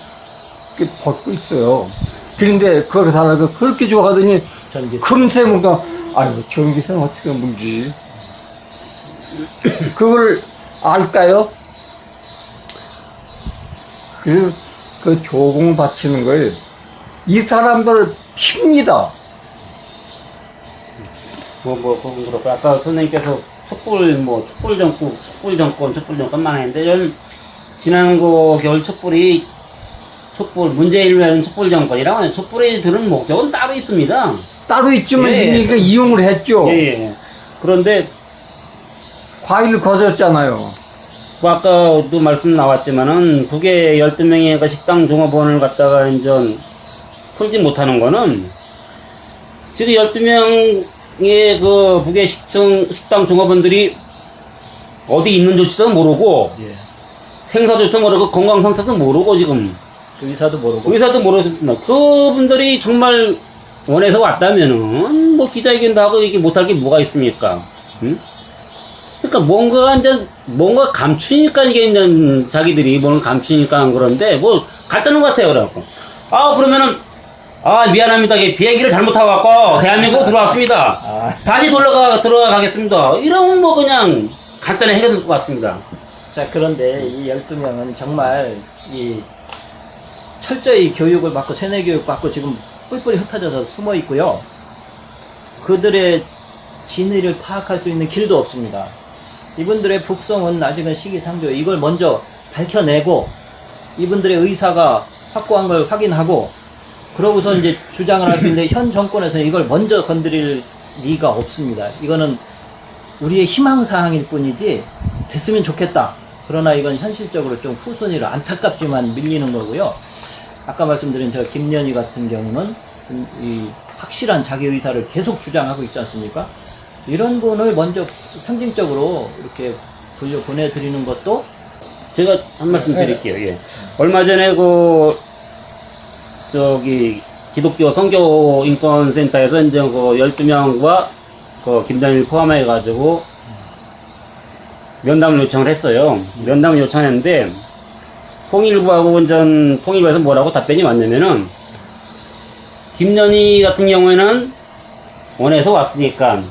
벗고 있어요. 그런데 그걸 살아서 그렇게 좋아하더니 전기세. 금세 뭔가, 아이고, 전기세는 어떻게 물지? 그걸 알까요? 그래서 조공 바치는 거예요. 이 사람들 핍니다. 그렇고, 아까 선생님께서 촛불 정권만 했는데, 저는 지난 겨울 문재인을 촛불 정권이라고 하는 촛불이 들은 목적은 따로 있습니다. 따로 있지만 예. 이미 이용을 했죠. 예. 그런데, 과일을 거뒀잖아요. 아까도 말씀 나왔지만은, 북에 12명의 식당 종업원을 갖다가 이제 풀지 못하는 거는, 지금 12명의 북의 식당 종업원들이 어디 있는 조치도 모르고, 예. 생사조차 모르고, 건강 상태도 모르고, 지금. 의사도 모르고. 의사도 모르겠습니다. 그분들이 정말 원해서 왔다면은, 기자회견도 하고 이게 못할 게 뭐가 있습니까? 응? 그러니까 뭔가 감추니까 이게 이제 자기들이 뭔가 감추니까 한 그런데 갈등한 것 같아요. 그래갖고. 그러면은, 미안합니다. 비행기를 잘못 타고 왔고, 대한민국 들어왔습니다. 다시 들어가겠습니다. 이런 그냥 간단히 해결될 것 같습니다. 자, 그런데 이 12명은 정말 철저히 교육을 받고 세뇌 교육 받고 지금 뿔뿔이 흩어져서 숨어 있고요. 그들의 진위를 파악할 수 있는 길도 없습니다. 이분들의 북송은 아직은 시기상조. 이걸 먼저 밝혀내고 이분들의 의사가 확고한 걸 확인하고 그러고서 이제 주장을 할 수 있는데 현 정권에서는 이걸 먼저 건드릴 리가 없습니다. 이거는 우리의 희망사항일 뿐이지 됐으면 좋겠다. 그러나 이건 현실적으로 좀 후순위로 안타깝지만 밀리는 거고요. 아까 말씀드린 저 김연희 같은 경우는 이 확실한 자기 의사를 계속 주장하고 있지 않습니까? 이런 분을 먼저 상징적으로 이렇게 보내드리는 것도 제가 한 말씀 네. 드릴게요. 예. 얼마 전에 기독교 선교인권센터에서 이제 12명과 김단일 포함해가지고 면담을 요청을 했어요. 면담을 요청했는데, 통일부에서 뭐라고 답변이 왔냐면은, 김연희 같은 경우에는 원에서 왔으니까,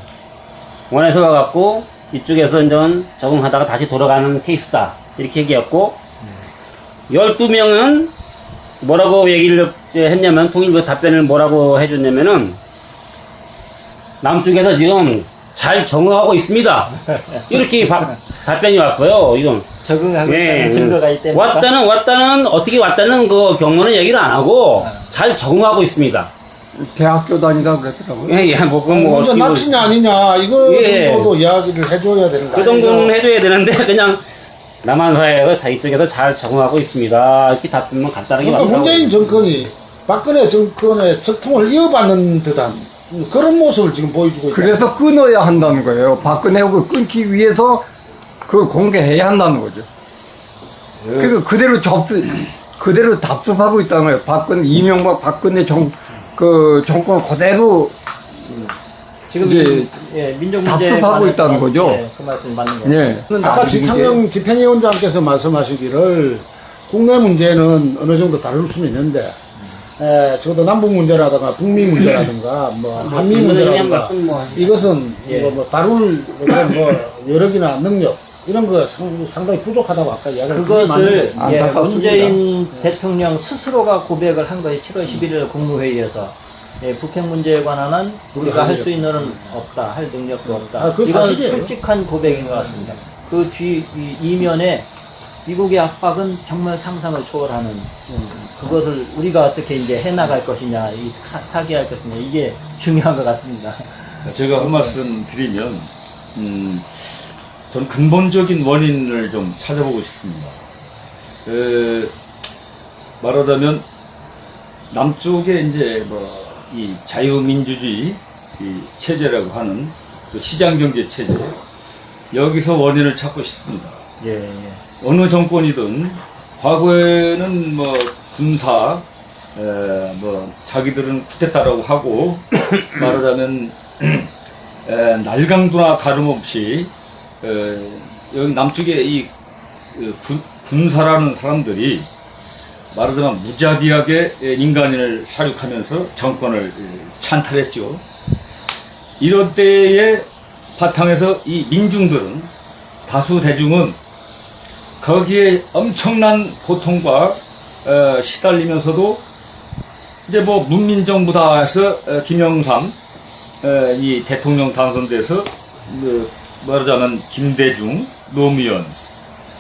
원에서 와갖고, 이쪽에서 이제 적응하다가 다시 돌아가는 케이스다. 이렇게 얘기했고, 12명은 뭐라고 얘기를 했냐면, 통일부 답변을 뭐라고 해줬냐면은, 남쪽에서 지금 잘 적응하고 있습니다. 이렇게 답변이 왔어요. 이건. 적응하고 예, 있다는 증거가 있다니까. 어떻게 왔다는 그 경로는 얘기를 안 하고, 잘 적응하고 있습니다. 대학교 다니다 그랬더라고요. 예, 그건 먼저 어떻게 납치냐 아니냐 이거 예. 정도도 이야기를 해줘야 되는 거 그 정도는 해줘야 되는데, 그냥, 남한사회가 자기 쪽에서 잘 적응하고 있습니다. 이렇게 답변만 간단하게 그러니까 왔다고. 문재인 정권이 박근혜 정권의 적통을 이어받는 듯한 그런 모습을 지금 보여주고 있다. 그래서 끊어야 한다는 거예요. 박근혜하고 끊기 위해서 그 공개해야 한다는 거죠. 그래서 그대로 답습하고 있다는 거예요. 이명박 박근혜 정권 그대로 지금 이제 예, 민족 문제에 답습하고 관해서, 있다는 거죠. 예, 그 말씀 맞는 거예요. 예. 아까 지창영 집행위원장께서 말씀하시기를 국내 문제는 어느 정도 다룰 수는 있는데 적어도 남북 문제라든가 북미 문제라든가 뭐 한미 문제라든가 이것은 예. 뭐 다룰 여력이나 능력 이런 거 상당히 부족하다고 아까 이야기를 그것을 예, 안타깝습니다. 문재인 대통령 스스로가 고백을 한 것이 7월 11일 국무회의에서 예, 북핵 문제에 관한 우리가 할 수 있는 는 없다, 할 능력도 없다. 아, 그 이건 사실이에요. 솔직한 고백인 것 같습니다. 그 이면에 미국의 압박은 정말 상상을 초월하는 그것을 우리가 어떻게 이제 해나갈 것이냐, 타개할 것이냐 이게 중요한 것 같습니다. 제가 한 말씀 드리면, 저는 근본적인 원인을 좀 찾아보고 싶습니다. 말하자면, 남쪽에 이제 이 자유민주주의 이 체제라고 하는 그 시장경제 체제, 여기서 원인을 찾고 싶습니다. 예, 예. 어느 정권이든, 과거에는 군사, 자기들은 쿠데타라고 하고, 말하자면, 날강도나 다름없이, 여기 남쪽에 군사라는 사람들이 말하자면 무자비하게 인간을 사륙하면서 정권을 찬탈했죠. 이런 때의 바탕에서 이 민중들은, 다수 대중은 거기에 엄청난 고통과 시달리면서도 이제 문민정부다 해서 김영삼 이 대통령 당선돼서 말하자면 김대중, 노무현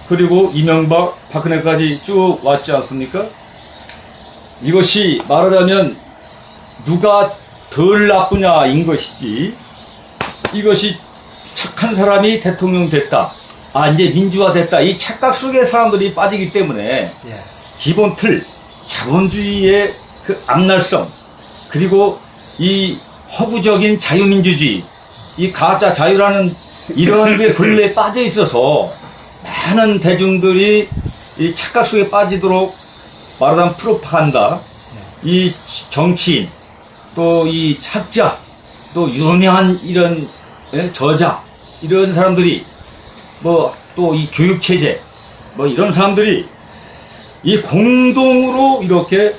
그리고 이명박, 박근혜까지 쭉 왔지 않습니까? 이것이 말하자면 누가 덜 나쁘냐인 것이지, 이것이 착한 사람이 대통령 됐다, 이제 민주화 됐다, 이 착각 속에 사람들이 빠지기 때문에 예. 기본 틀, 자본주의의 그 암날성, 그리고 이 허구적인 자유민주주의, 이 가짜 자유라는 이런 게 굴레에 빠져 있어서 많은 대중들이 이 착각 속에 빠지도록 말하자면 프로파간다, 이 정치인, 또 이 학자, 또 유명한 이런 저자, 이런 사람들이 또 이 교육체제, 이런 사람들이 이 공동으로 이렇게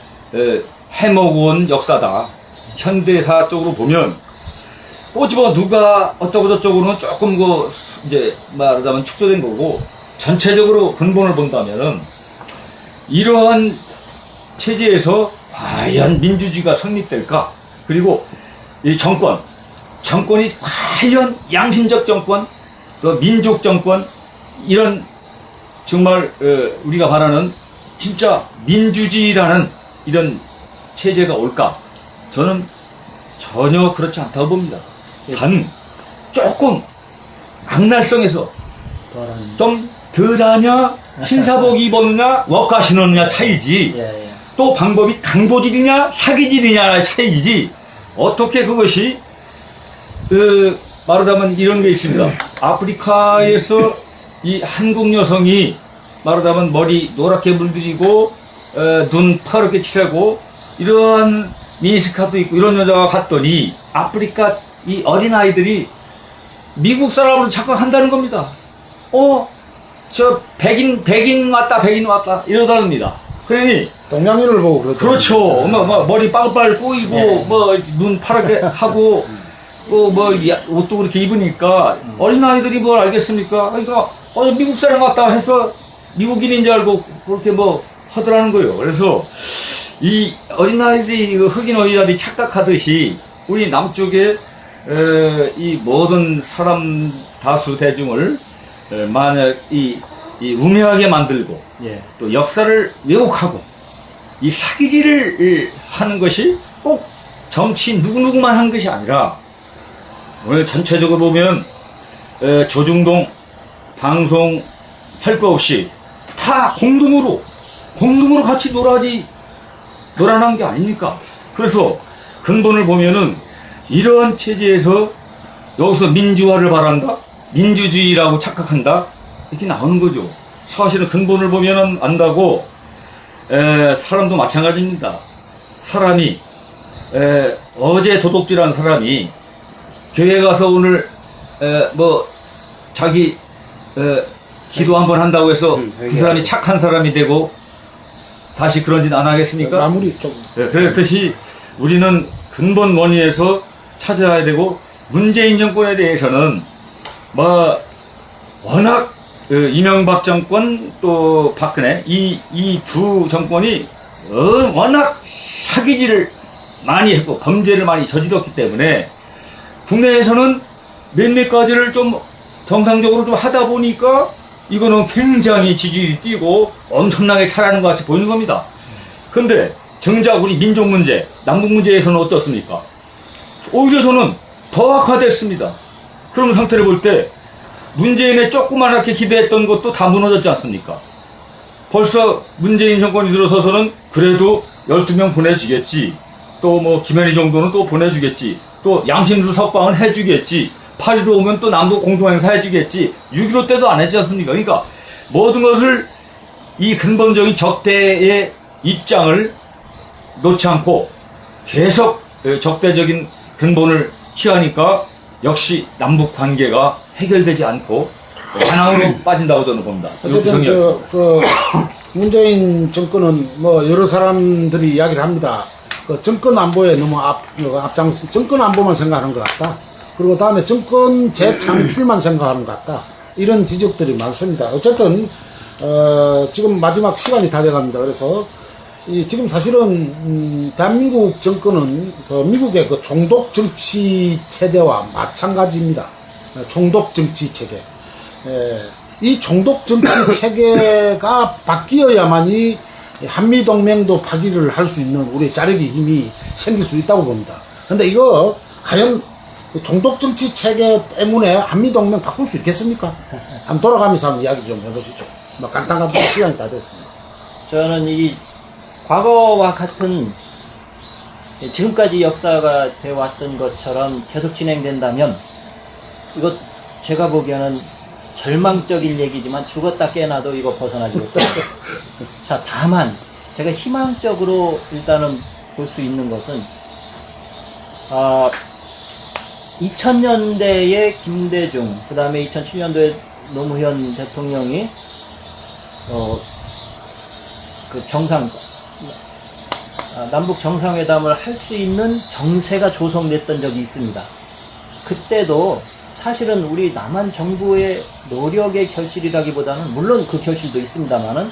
해먹어온 역사다. 현대사 쪽으로 보면, 꼬집어 누가 어쩌고 저쩌고는 조금 이제 말하자면 축소된 거고, 전체적으로 근본을 본다면은, 이러한 체제에서 과연 민주주의가 성립될까? 그리고 이 정권이 과연 양심적 정권, 또 민족 정권, 이런 정말 우리가 바라는 진짜 민주주의라는 이런 체제가 올까? 저는 전혀 그렇지 않다고 봅니다. 단 조금 악랄성에서 좀 덜하냐, 신사복 입었느냐, 워카 신었느냐 차이지, 예, 예. 또 방법이 강도질이냐 사기질이냐 차이지, 어떻게 그것이 말하자면 이런 게 있습니다. 아프리카에서 이 한국 여성이 말하자면 머리 노랗게 물들이고 눈 파랗게 칠하고 이러한 미니스카도 있고 이런 여자가 갔더니 아프리카 이 어린아이들이 미국 사람으로 착각한다는 겁니다. 저 백인 왔다 이러다닙니다. 그러니 동양인을 보고 그러죠. 그렇죠. 뭐 머리 빠글빠글 꼬이고 네. 뭐 눈 파랗게 하고 옷도 그렇게 입으니까 어린아이들이 뭘 알겠습니까? 그러니까 미국 사람 왔다 해서 미국인인 줄 알고 그렇게 뭐 하더라는 거예요. 그래서 이 어린아이들이 흑인 어린아이들이 착각하듯이 우리 남쪽에 이 모든 사람 다수 대중을 만약 이 우매하게 만들고 예. 또 역사를 왜곡하고 이 사기질을 하는 것이 꼭 정치 누구누구만 한 것이 아니라 오늘 전체적으로 보면 조중동 방송 할 거 없이 다 공동으로 같이 놀아난 게 아닙니까? 그래서 근본을 보면은 이러한 체제에서 여기서 민주화를 바란다? 민주주의라고 착각한다? 이렇게 나오는 거죠. 사실은 근본을 보면은 안다고 사람도 마찬가지입니다. 사람이 어제 도둑질한 사람이 교회 가서 오늘 뭐 자기 기도 한번 한다고 해서 그 사람이 착한 사람이 되고 다시 그런 짓 안 하겠습니까? 마무리 좀. 그렇듯이 우리는 근본 원인에서 찾아야 되고 문재인 정권에 대해서는 뭐 워낙 이명박 정권 또 박근혜 이 두 정권이 워낙 사기질을 많이 했고 범죄를 많이 저질렀기 때문에 국내에서는 몇몇 가지를 좀 정상적으로 좀 하다 보니까 이거는 굉장히 지지율이 뛰고 엄청나게 잘하는 것 같이 보이는 겁니다. 근데 정작 우리 민족 문제, 남북 문제에서는 어떻습니까? 오히려 저는 더 악화됐습니다. 그런 상태를 볼 때 문재인의 조그맣게 기대했던 것도 다 무너졌지 않습니까? 벌써 문재인 정권이 들어서서는 그래도 12명 보내주겠지. 또 뭐 김현희 정도는 또 보내주겠지. 또 양심수 석방은 해주겠지. 8.15 오면 또 남북 공동행사 해주겠지. 6.15 때도 안 했지 않습니까? 그러니까 모든 것을 이 근본적인 적대의 입장을 놓지 않고 계속 적대적인 근본을 취하니까 역시 남북 관계가 해결되지 않고 반항으로 빠진다고 저는 봅니다. 어쨌든 문재인 정권은 뭐 여러 사람들이 이야기를 합니다. 그 정권 안보에 너무 정권 안보만 생각하는 것 같다. 그리고 다음에 정권 재창출만 생각하는 것 같다. 이런 지적들이 많습니다. 어쨌든 지금 마지막 시간이 다 돼갑니다. 그래서 지금 사실은 대한민국 정권은 미국의 그 총독 정치 체제와 마찬가지입니다. 총독 정치 체계. 이 총독 정치 체계가 바뀌어야만이 한미동맹도 파기를 할 수 있는 우리 자력의 힘이 생길 수 있다고 봅니다. 근데 이거 과연 총독 정치 체계 때문에 한미동맹 바꿀 수 있겠습니까? 한번 돌아가면서 한번 이야기 좀 해보시죠. 뭐 간단한 시간이 다 됐습니다. 저는 이 과거와 같은 지금까지 역사가 되어왔던 것처럼 계속 진행된다면 이것 제가 보기에는 절망적인 얘기지만 죽었다 깨나도 이거 벗어나지 못해요. 자, 다만 제가 희망적으로 일단은 볼 수 있는 것은 2000년대에 김대중, 그 다음에 2007년도에 노무현 대통령이 그 남북 정상회담을 할 수 있는 정세가 조성됐던 적이 있습니다. 그때도 사실은 우리 남한 정부의 노력의 결실이라기보다는 물론 그 결실도 있습니다만은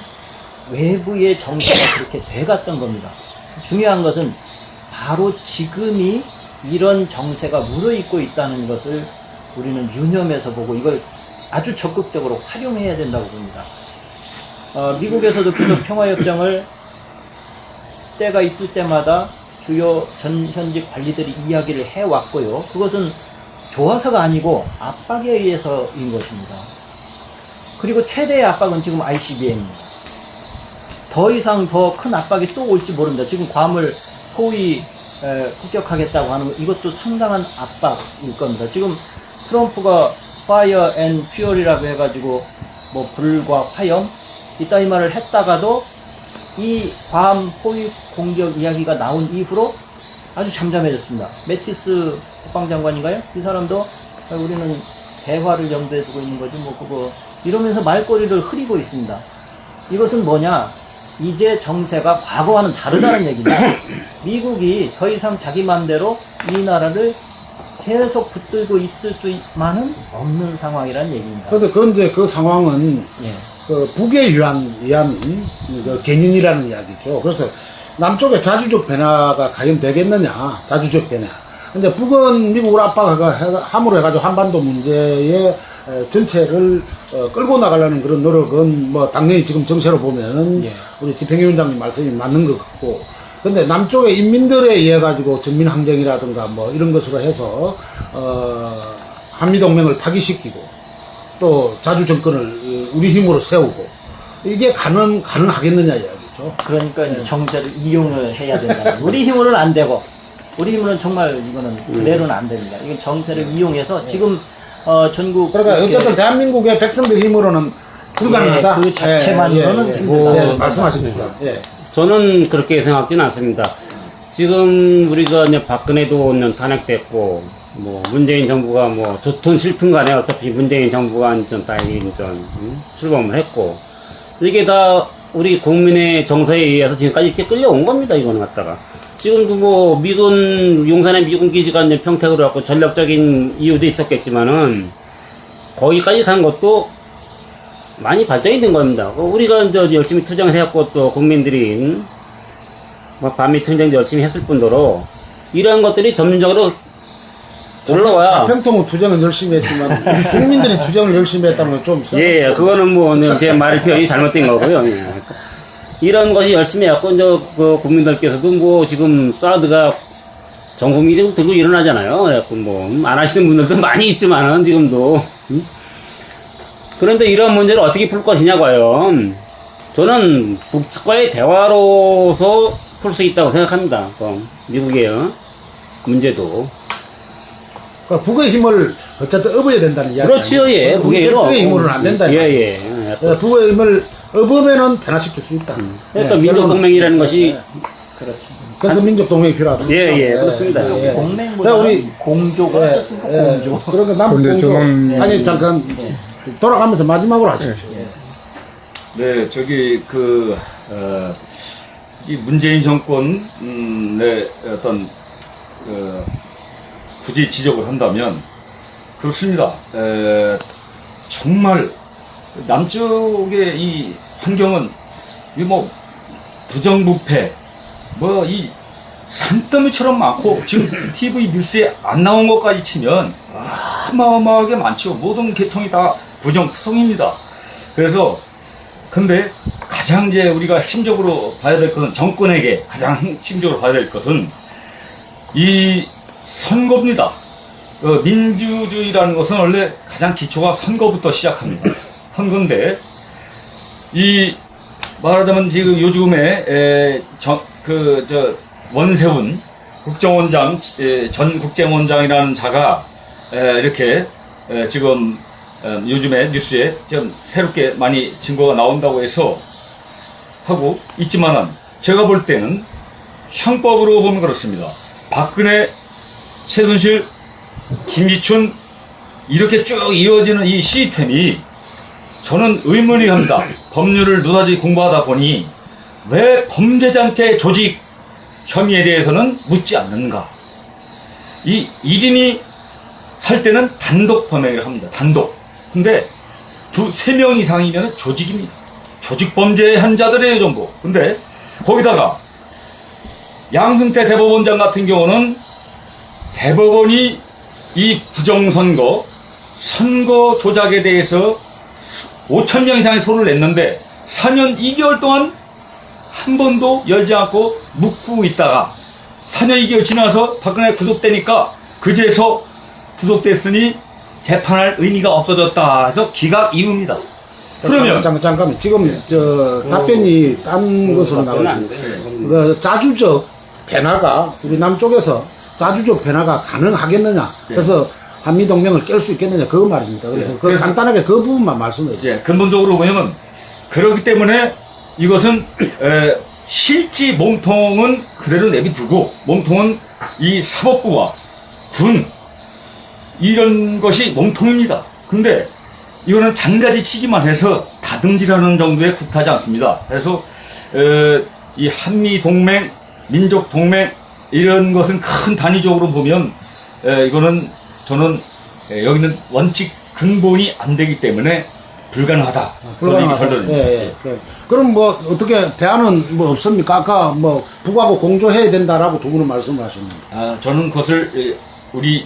외부의 정세가 그렇게 돼갔던 겁니다. 중요한 것은 바로 지금이 이런 정세가 무르익고 있다는 것을 우리는 유념해서 보고 이걸 아주 적극적으로 활용해야 된다고 봅니다. 미국에서도 계속 평화협정을 때가 있을 때마다 주요 현직 관리들이 이야기를 해왔고요. 그것은 좋아서가 아니고 압박에 의해서인 것입니다. 그리고 최대의 압박은 지금 ICBM입니다. 더 이상 더 큰 압박이 또 올지 모릅니다. 지금 괌을 포위 폭격하겠다고 하는 이것도 상당한 압박일 겁니다. 지금 트럼프가 Fire and Fuel이라고 해가지고 뭐 불과 화염 이따위 말을 했다가도 이 괌 포위 공격 이야기가 나온 이후로 아주 잠잠해졌습니다. 매티스 국방장관인가요? 이 사람도 우리는 대화를 염두에 두고 있는 거지 뭐 그거 이러면서 말꼬리를 흐리고 있습니다. 이것은 뭐냐? 이제 정세가 과거와는 다르다는 얘기입니다. 미국이 더 이상 자기 마음대로 이 나라를 계속 붙들고 있을 수만은 없는 상황이라는 얘기입니다. 그런데 그런데 그 상황은 예. 그 북에 의한 그 개인이라는 이야기죠. 그래서 남쪽에 자주적 변화가 과연 되겠느냐, 자주적 변화. 근데 북은 미국을 함으로 해가지고 한반도 문제의 전체를 끌고 나가려는 그런 노력은 뭐 당연히 지금 정세로 보면은 예. 우리 집행위원장님 말씀이 맞는 것 같고, 근데 남쪽의 인민들에 의해 가지고 전민항쟁이라든가 뭐 이런 것으로 해서 한미동맹을 파기시키고 또 자주 정권을 우리 힘으로 세우고 이게 가능하겠느냐 이야기죠. 그러니까 이제 정세를 이용을 해야 된다. 우리 힘으로는 안 되고, 우리 힘으로는 정말 이거는 그대로는 안 됩니다. 이건 정세를 이용해서 지금 전국 그러니까 이렇게 어쨌든 대한민국의 백성들 힘으로는 불가능하다. 예, 그 자체만으로는 힘들다. 말씀하십니다. 예. 저는 그렇게 생각하지는 않습니다. 지금 우리가 이제 박근혜도 탄핵됐고, 뭐 문재인 정부가 뭐 좋든 싫든 간에 어차피 문재인 정부가 출범을 했고, 이게 다 우리 국민의 정서에 의해서 지금까지 이렇게 끌려온 겁니다. 이거는 갖다가 지금도 뭐 용산의 미군 기지가 이제 평택으로 갖고 전략적인 이유도 있었겠지만은 거기까지 간 것도 많이 발전이 된 겁니다. 우리가 이제 열심히 투쟁을 해왔고 또 국민들이 뭐 반미 투쟁 열심히 했을 뿐더러 이러한 것들이 전면적으로 올라와야. 자평통은 투쟁은 열심히 했지만 국민들이 투쟁을 열심히 했다는 건 좀 예, 그거는 뭐 제 말의 표현이 잘못된 거고요. 예. 이런 것이 열심히 해왔고 이제 그 국민들께서도 뭐 지금 사드가 전 국민이 들고 일어나잖아요. 그래갖고 뭐 안 하시는 분들도 많이 있지만은 지금도. 그런데 이런 문제를 어떻게 풀 것이냐고요. 저는 북측과의 대화로서 풀 수 있다고 생각합니다. 미국의 문제도. 그러니까 북의 힘을 어쨌든 업어야 된다는 이야기. 그렇지요, 예. 북의 힘으로는 안 된다. 예. 북의 힘을 업으면은 변화시킬 수 있다. 그러니까 민족동맹이라는 것이. 그렇죠. 그래서 민족동맹이 필요하다. 예, 그렇습니다. 공맹보다 공조가 어떻습니까? 공조. 그러니까 남북공조. 아니, 잠깐 돌아가면서 마지막으로 하십시오. 네, 이 문재인 정권의 어떤, 굳이 지적을 한다면, 그렇습니다. 정말, 남쪽의 이 환경은, 부정부패, 산더미처럼 많고, 지금 TV 뉴스에 안 나온 것까지 치면, 어마어마하게 많죠. 모든 계통이 다 부정투성입니다. 그래서, 근데 가장 이제 우리가 핵심적으로 봐야 될 것은 정권에게 가장 핵심적으로 봐야 될 것은 이 선거입니다. 민주주의라는 것은 원래 가장 기초가 선거부터 시작합니다. 선거인데 이 말하자면 지금 요즘에 원세훈 국정원장 전 국정원장이라는 자가 이렇게 지금 요즘에 뉴스에 좀 새롭게 많이 증거가 나온다고 해서 하고 있지만은 제가 볼 때는 형법으로 보면 그렇습니다. 박근혜, 최순실, 김기춘 이렇게 쭉 이어지는 이 시스템이 저는 의문이 합니다. 법률을 누다지 공부하다 보니 왜 범죄단체 조직 혐의에 대해서는 묻지 않는가? 이 1인이 할 때는 단독 범행을 합니다. 단독. 근데 3명 이상이면 조직입니다. 조직 범죄한 자들이에요, 전부. 근데 거기다가 양승태 대법원장 같은 경우는 대법원이 이 부정선거, 선거 조작에 대해서 5,000명 이상의 손을 냈는데 4년 2개월 동안 한 번도 열지 않고 묵고 있다가 4년 2개월 지나서 박근혜 구속되니까 그제서 구속됐으니 재판할 의미가 없어졌다 해서 기각 이유입니다. 그러면 잠깐만 지금 답변이 딴 것으로 나오죠. 자주적 변화가 우리 남쪽에서 자주적 변화가 가능하겠느냐. 그래서 한미동맹을 깰 수 있겠느냐 그 말입니다. 그래서 간단하게 그 부분만 말씀해 주세요. 근본적으로 보면 그렇기 때문에 이것은 실지 몸통은 그대로 내비두고 몸통은 이 사법부와 군 이런 것이 몸통입니다. 근데 이거는 장가지 치기만 해서 다듬질하는 정도에 굿하지 않습니다. 그래서 이 한미동맹, 민족동맹 이런 것은 큰 단위적으로 보면 이거는 저는 여기는 원칙 근본이 안 되기 때문에 불가능하다. 불가능하다. 예. 그럼 뭐 어떻게 대안은 뭐 없습니까? 아까 뭐 북하고 공조해야 된다라고 두 분은 말씀을 하셨는데. 저는 그것을 우리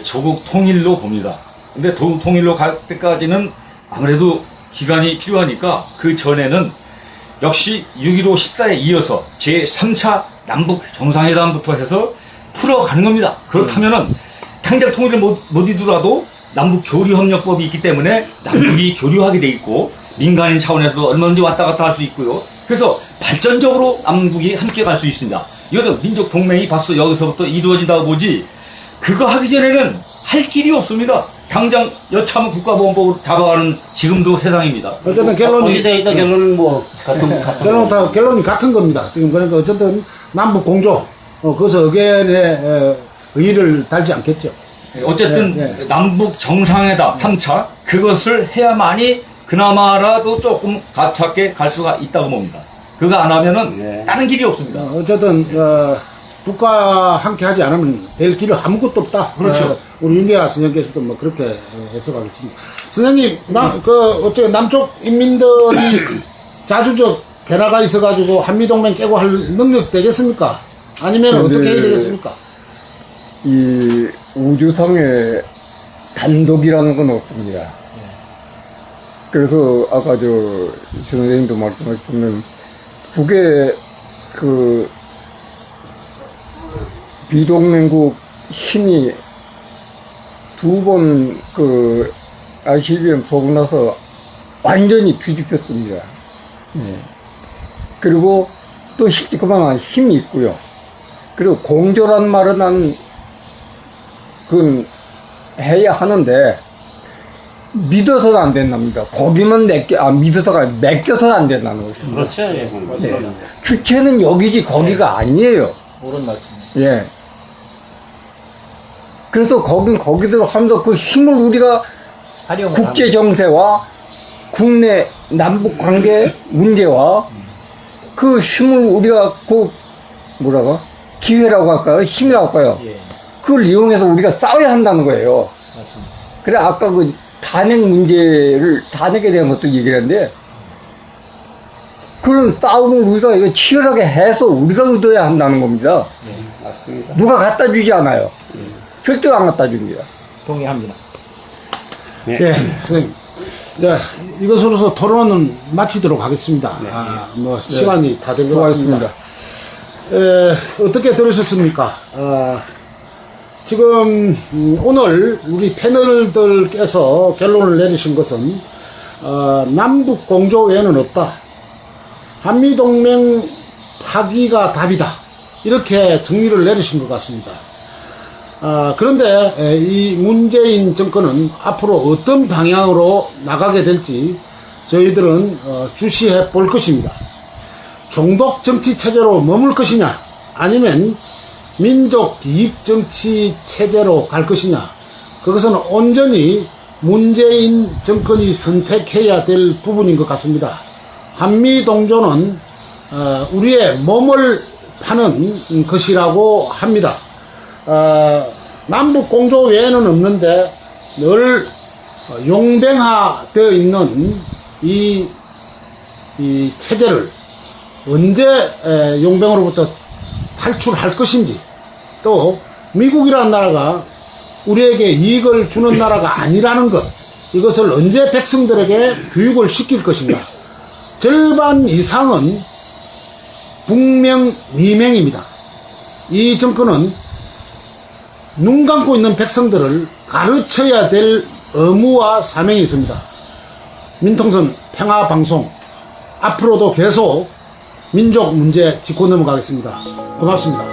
조국 통일로 봅니다. 근데 통일로 갈 때까지는 아무래도 기간이 필요하니까 그 전에는 역시 6.15 14에 이어서 제3차 남북 정상회담부터 해서 풀어가는 겁니다. 그렇다면은 당장 통일을 못 이루더라도 남북 교류협력법이 있기 때문에 남북이 교류하게 돼 있고 민간인 차원에서도 얼마든지 왔다 갔다 할 수 있고요. 그래서 발전적으로 남북이 함께 갈 수 있습니다. 이것도 민족 동맹이 벌써 여기서부터 이루어진다고 보지 그거 하기 전에는 할 길이 없습니다. 당장 여차하면 국가보안법으로 잡아가는 지금도 세상입니다. 어쨌든 결론이 어디서 있다 결론은 뭐 결론이 같은 겁니다. 지금 그러니까 어쨌든 남북 공조 그것을 의견에 의의를 달지 않겠죠. 어쨌든 남북 정상회담 3차 그것을 해야만이 그나마라도 조금 가깝게 갈 수가 있다고 봅니다. 그거 안 하면은 다른 길이 없습니다. 어쨌든 북과 함께 하지 않으면 될 길은 아무것도 없다. 그렇죠. 우리 윤계아 선생님께서도 뭐 그렇게 해석하겠습니다. 선생님, 어째 남쪽 인민들이 자주적 변화가 있어가지고 한미동맹 깨고 할 능력 되겠습니까? 아니면 어떻게 해야 되겠습니까? 이 우주상에 단독이라는 건 없습니다. 그래서 아까 선생님도 말씀하셨지만 북의 그 비동맹국 힘이 두 번 ICBM 보고 나서 완전히 뒤집혔습니다. 그리고 또 그만한 힘이 있고요. 그리고 공조란 말은 그건 해야 하는데 믿어서는 안 된답니다. 거기만 믿어서가 맡겨서는 안 된다는 것입니다. 그렇죠. 예. 주체는 여기지 거기가 아니에요. 옳은 말씀입니다. 예. 그래서 거기대로 하면서 그 힘을 우리가 활용을 국제 정세와 국내 남북 관계 문제와 그 힘을 우리가 기회라고 할까요? 힘이라고 할까요? 예, 그걸 이용해서 우리가 싸워야 한다는 거예요. 맞습니다. 그래 아까 탄핵에 대한 것도 얘기를 했는데 그런 싸움을 우리가 이거 치열하게 해서 우리가 얻어야 한다는 겁니다. 맞습니다. 누가 갖다 주지 않아요. 절대 안 갖다 줍니다. 동의합니다. 네, 선생님. 네, 이것으로서 토론은 마치도록 하겠습니다. 시간이 다 된 것 같습니다. 어떻게 들으셨습니까? 지금 오늘 우리 패널들께서 결론을 내리신 것은 남북 공조 외에는 없다. 한미동맹 파기가 답이다. 이렇게 정리를 내리신 것 같습니다. 그런데 이 문재인 정권은 앞으로 어떤 방향으로 나가게 될지 저희들은 주시해 볼 것입니다. 종독 정치 체제로 머물 것이냐 아니면 민족 이익 정치 체제로 갈 것이냐 그것은 온전히 문재인 정권이 선택해야 될 부분인 것 같습니다. 한미동조는 우리의 몸을 파는 것이라고 합니다. 남북 공조 외에는 없는데 늘 용병화되어 있는 이 체제를 언제 용병으로부터 탈출할 것인지 또 미국이라는 나라가 우리에게 이익을 주는 나라가 아니라는 것 이것을 언제 백성들에게 교육을 시킬 것인가 절반 이상은 북명미맹입니다. 이 정권은 눈 감고 있는 백성들을 가르쳐야 될 의무와 사명이 있습니다. 민통선 평화방송 앞으로도 계속 민족 문제 짚고 넘어가겠습니다. 고맙습니다.